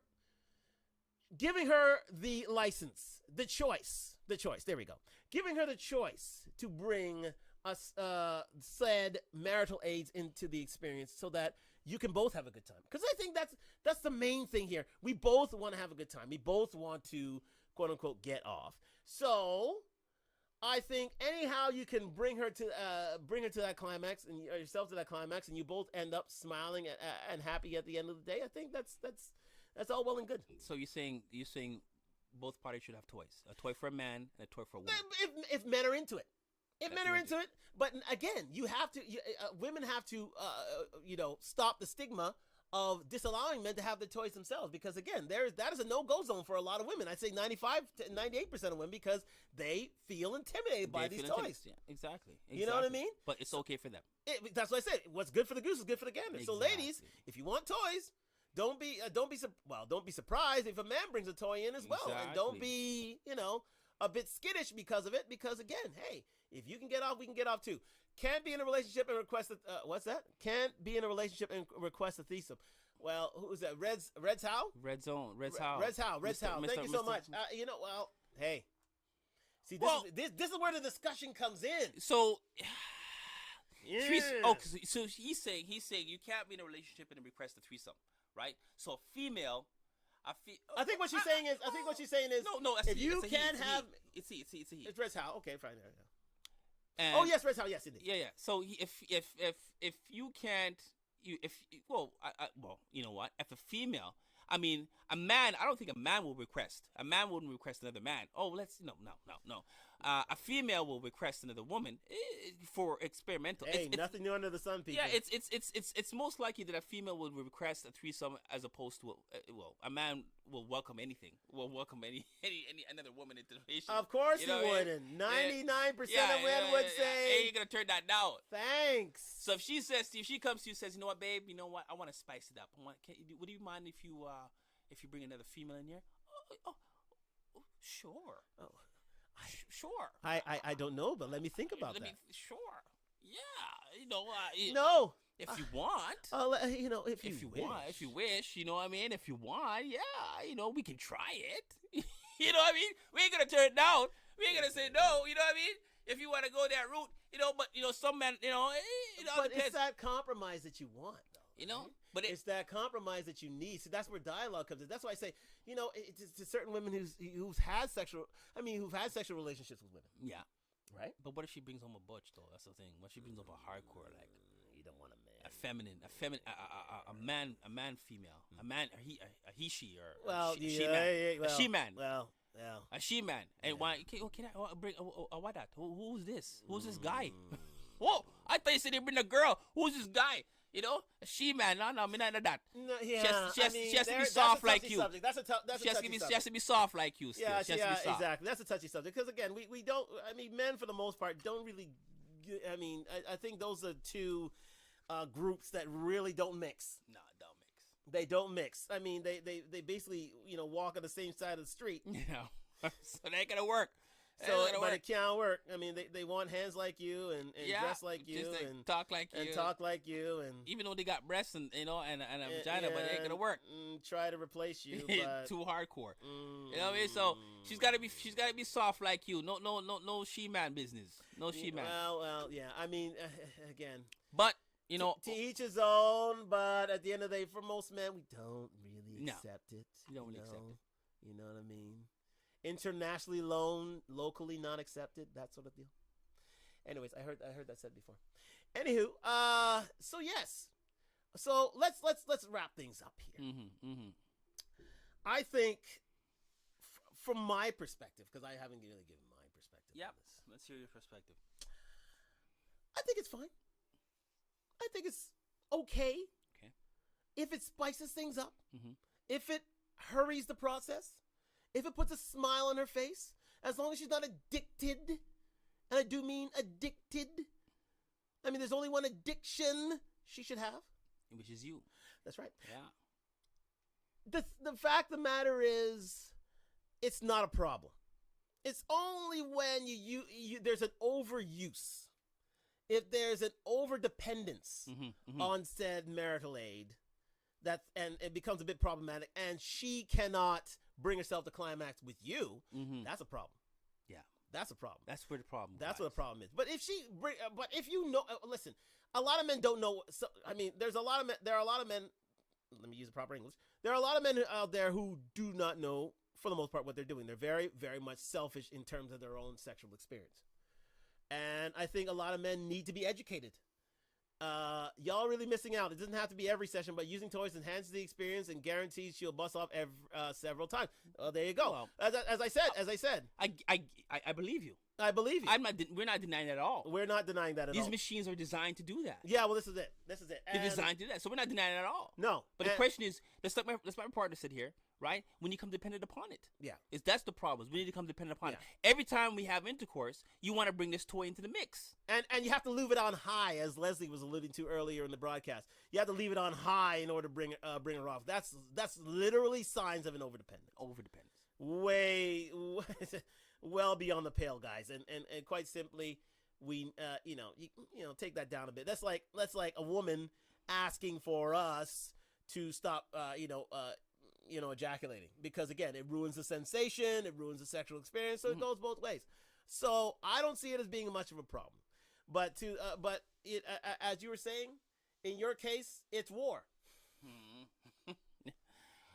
giving her the license, the choice. There we go. Giving her the choice to bring us said marital aids into the experience, so that you can both have a good time. Because I think that's the main thing here. We both want to have a good time. We both want to, quote unquote, get off. So I think anyhow you can bring her to that climax, and yourself to that climax, and you both end up smiling and happy at the end of the day. I think that's all well and good. So you're saying both parties should have toys, a toy for a man and a toy for a woman. If men are into it. If men are into it, but again, women have to, stop the stigma of disallowing men to have the toys themselves, because again, that is a no-go zone for a lot of women. I'd say 95 to 98% of women, because they feel intimidated by these toys. Yeah, exactly. You know what I mean? But it's okay for them. That's what I said. What's good for the goose is good for the gander. So, ladies, if you want toys, don't be surprised if a man brings a toy in as well, and don't be a bit skittish because of it. Because again, hey, if you can get off, we can get off too. Can't be in a relationship and request what's that? Can't be in a relationship and request a threesome. Well, who's that? Red's How? Red's How. Red's How. Thank you so much. Hey. See, this is where the discussion comes in. So, yeah. So he's saying you can't be in a relationship and request a threesome, right? So a female. I think what she's saying is. No. If you can't have, it's he. It's Red's How. Okay, fine. Yeah. And yes, Red's How. Yes, indeed. Yeah. So if you can't, you know what? If a female, I mean, a man, I don't think a man will request. A man wouldn't request another man. Oh, no. A female will request another woman for experimental. Hey, nothing new under the sun, people. Yeah, it's most likely that a female would request a threesome as opposed to a man will welcome anything. Will welcome any another woman into the relationship. Of course he wouldn't. 99% of men would say, "Hey, you're gonna turn that down." Thanks. So if she comes to you and says, "You know what, babe? You know what? I want to spice it up. Would you mind if you bring another female in here?" Oh, sure. Oh. Sure. I don't know, but let me think about that. Sure. Yeah. No. If you want. If you wish, you know what I mean? If you want, yeah, we can try it. You know what I mean? We ain't going to turn it down. We ain't going to say no, you know what I mean? If you want to go that route, but, some men, but it's that compromise that you want, though. Right? But it's that compromise that you need. So that's where dialogue comes in. That's why I say, to certain women who've had sexual relationships with women. Yeah. Right? But what if she brings home a butch, though? That's the thing. What if she brings home a hardcore, like, you don't want a man. A man, female. A man, a he, she, or she man. A she man. Well, yeah. A she man. And why, can I bring, what that? Who's this? Who's this guy? Whoa, I thought you said they bring a girl. Who's this guy? A she man. No, me not that. No, yeah. She has to be soft like you. Subject. That's a touchy subject. She has to be soft like you. Yeah, exactly. That's a touchy subject. Because again, we don't. I mean, men for the most part don't really. I mean, I think those are two groups that really don't mix. No, don't mix. They don't mix. I mean, they basically walk on the same side of the street. Yeah. So that ain't gonna work. But it can't work. I mean, they want hands like you and dress like you and talk like you and talk like you, and even though they got breasts and and a vagina, but it ain't gonna work. Try to replace you, but too hardcore. You know what I mean? So she's gotta be soft like you. No she man business. No she man. Well, yeah. I mean, again, but to each his own. But at the end of the day, for most men, we don't really accept it. You don't really accept it. You know what I mean? Internationally loaned, locally not accepted, that sort of deal. Anyways, I heard that said before. Anywho, so yes, so let's wrap things up here. I think, from my perspective, because I haven't really given my perspective. Yep, let's hear your perspective. I think it's fine. I think it's okay. Okay. If it spices things up, if it hurries the process. If it puts a smile on her face, as long as she's not addicted, and I do mean addicted. I mean, there's only one addiction she should have. Which is you. That's right. Yeah. The fact of the matter is, it's not a problem. It's only when you there's an overuse. if there's an over dependence on said marital aid, and it becomes a bit problematic, and she cannot bring herself to climax with you, that's a problem. Yeah, that's a problem. That's where the problem. That's what the problem is. But if you know, listen, a lot of men don't know. So, I mean, there are a lot of men. Let me use the proper English. There are a lot of men out there who do not know, for the most part, what they're doing. They're very, very much selfish in terms of their own sexual experience. And I think a lot of men need to be educated. Y'all really missing out. It doesn't have to be every session, but using toys enhances the experience and guarantees she'll bust off several times. There you go. Well, as I said, I believe you. I believe you. We're not denying that at all. We're not denying that at all. These machines are designed to do that. Yeah, well, this is it. They're designed to do that, so we're not denying it at all. No. But the question is, let's let my partner sit here, right? When you come dependent upon it. Yeah. That's the problem. We need to come dependent upon it. Every time we have intercourse, you want to bring this toy into the mix. And you have to leave it on high, as Leslie was alluding to earlier in the broadcast. You have to leave it on high in order to bring her off. That's literally signs of an overdependence. Way well beyond the pale, guys. And quite simply, we take that down a bit. That's like a woman asking for us to stop ejaculating, because again, it ruins the sensation, it ruins the sexual experience, so it goes both ways. So I don't see it as being much of a problem. But as you were saying, in your case, it's war.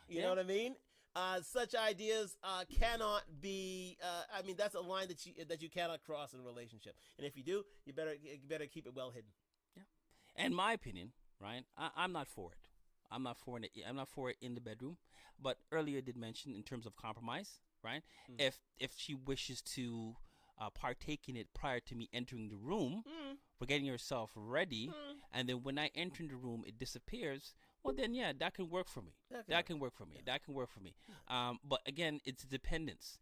You know what I mean? Such ideas cannot be. That's a line that you cannot cross in a relationship. And if you do, you better keep it well hidden. Yeah. In my opinion, right? I'm not for it. I'm not for it. I'm not for it in the bedroom. But earlier, I did mention in terms of compromise, right? If she wishes to partake in it prior to me entering the room, for getting herself ready, and then when I enter in the room, it disappears. Well, then, yeah, that can work for me. That can work for me. But again, it's dependence.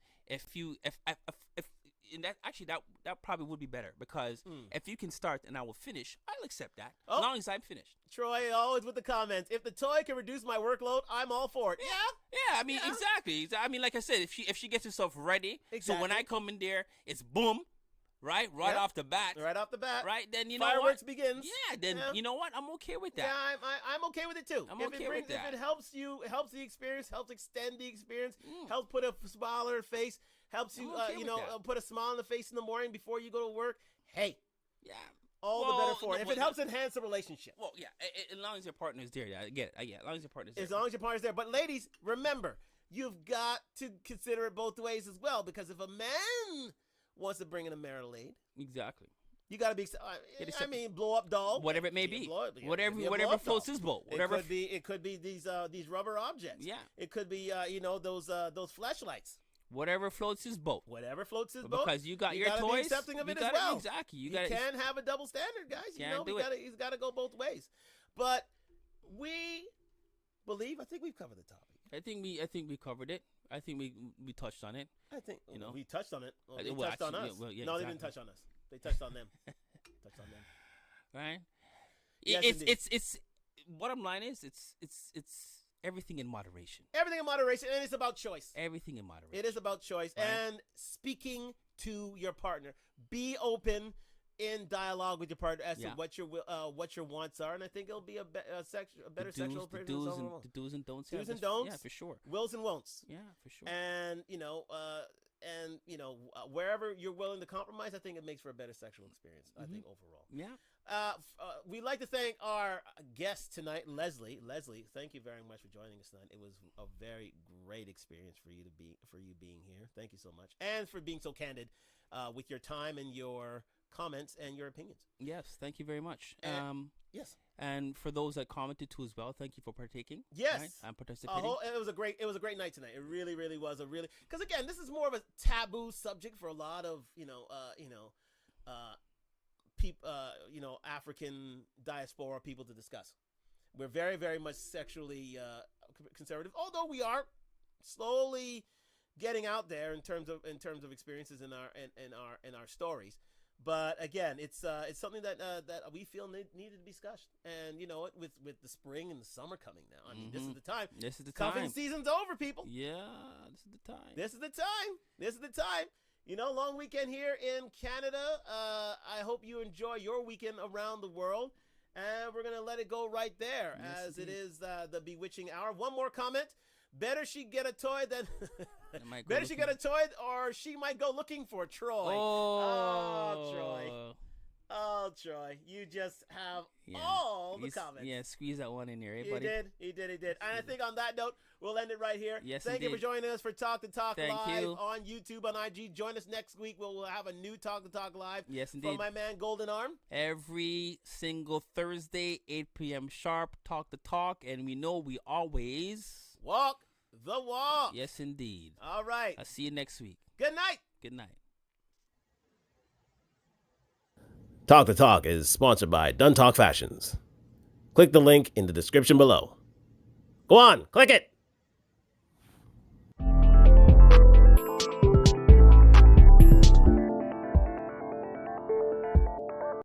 That probably would be better, because if you can start and I will finish, I'll accept that as long as I'm finished. Troy, always with the comments. If the toy can reduce my workload, I'm all for it. Yeah. Exactly. I mean, like I said, if she gets herself ready, so when I come in there, it's boom. Right off the bat. Right, then fireworks begins. Yeah, then you know what? I'm okay with that. Yeah, I'm okay with it too. With that. If it helps the experience, helps extend the experience, helps put a smile on her face, helps you, put a smile on the face in the morning before you go to work. Hey, all the better for it. If it helps enhance the relationship. Well, yeah, as long as your partner is there. Yeah, I get it. As long as your partner is there. As long as your partner's there. But ladies, remember, you've got to consider it both ways as well, because if a man wants to bring in a marital aid, exactly, you got to be. Blow up doll, whatever it may be, whatever floats his boat. Whatever it could be these rubber objects. Yeah, it could be those flashlights. Whatever floats his boat. Because you got your toys. Be accepting of it as well. Exactly. You can't have a double standard, guys. He's got to go both ways. But we believe. I think we've covered the topic. I think we covered it. I think we touched on it. I think we touched on it. Well, they touched actually, on us. no, exactly. They didn't touch on us. They touched on them. Right? Yes, it's bottom line is it's everything in moderation. Everything in moderation, and it's about choice. Everything in moderation. It is about choice, right? And speaking to your partner. Be open in dialogue with your partner as to what your wants are, and I think it'll be a better sexual experience. The do's and don'ts. Do's and don'ts. Yeah, for sure. Wills and won'ts. Yeah, for sure. And wherever you're willing to compromise, I think it makes for a better sexual experience. I think overall. Yeah. We'd like to thank our guest tonight, Leslie. Leslie, thank you very much for joining us tonight. It was a very great experience for you being here. Thank you so much, and for being so candid with your time and your comments and your opinions. Yes, thank you very much. Yes. And for those that commented too as well, thank you for partaking. Yes. Right? And participating. It was a great night tonight. It really, really was because again, this is more of a taboo subject for a lot of African diaspora people to discuss. We're very, very much sexually conservative, although we are slowly getting out there in terms of experiences in our stories. But again, it's something that we feel needed to be discussed. And you know what, with the spring and the summer coming now, I mean, this is the time. Cuffing season's over, people. Yeah, this is the time. This is the time. You know, long weekend here in Canada. I hope you enjoy your weekend around the world. And we're going to let it go right there, as it is the bewitching hour. One more comment. Better she get a toy than... Better she get a toy, or she might go looking for Troy. Oh, Troy. Oh, Troy, you just have all the comments. Yeah, squeeze that one in here, eh, buddy? He did. And I think on that note, we'll end it right here. Yes, Thank you for joining us for Talk to Talk Live on YouTube, on IG. Join us next week. We'll have a new Talk to Talk Live. Yes, indeed. From my man, Golden Arm. Every single Thursday, 8 p.m. sharp, Talk to Talk. And we know we always... walk the walk. Yes, indeed. All right. I'll see you next week. Good night. Good night. Talk the Talk is sponsored by Done Talk Fashions. Click the link in the description below. Go on, click it.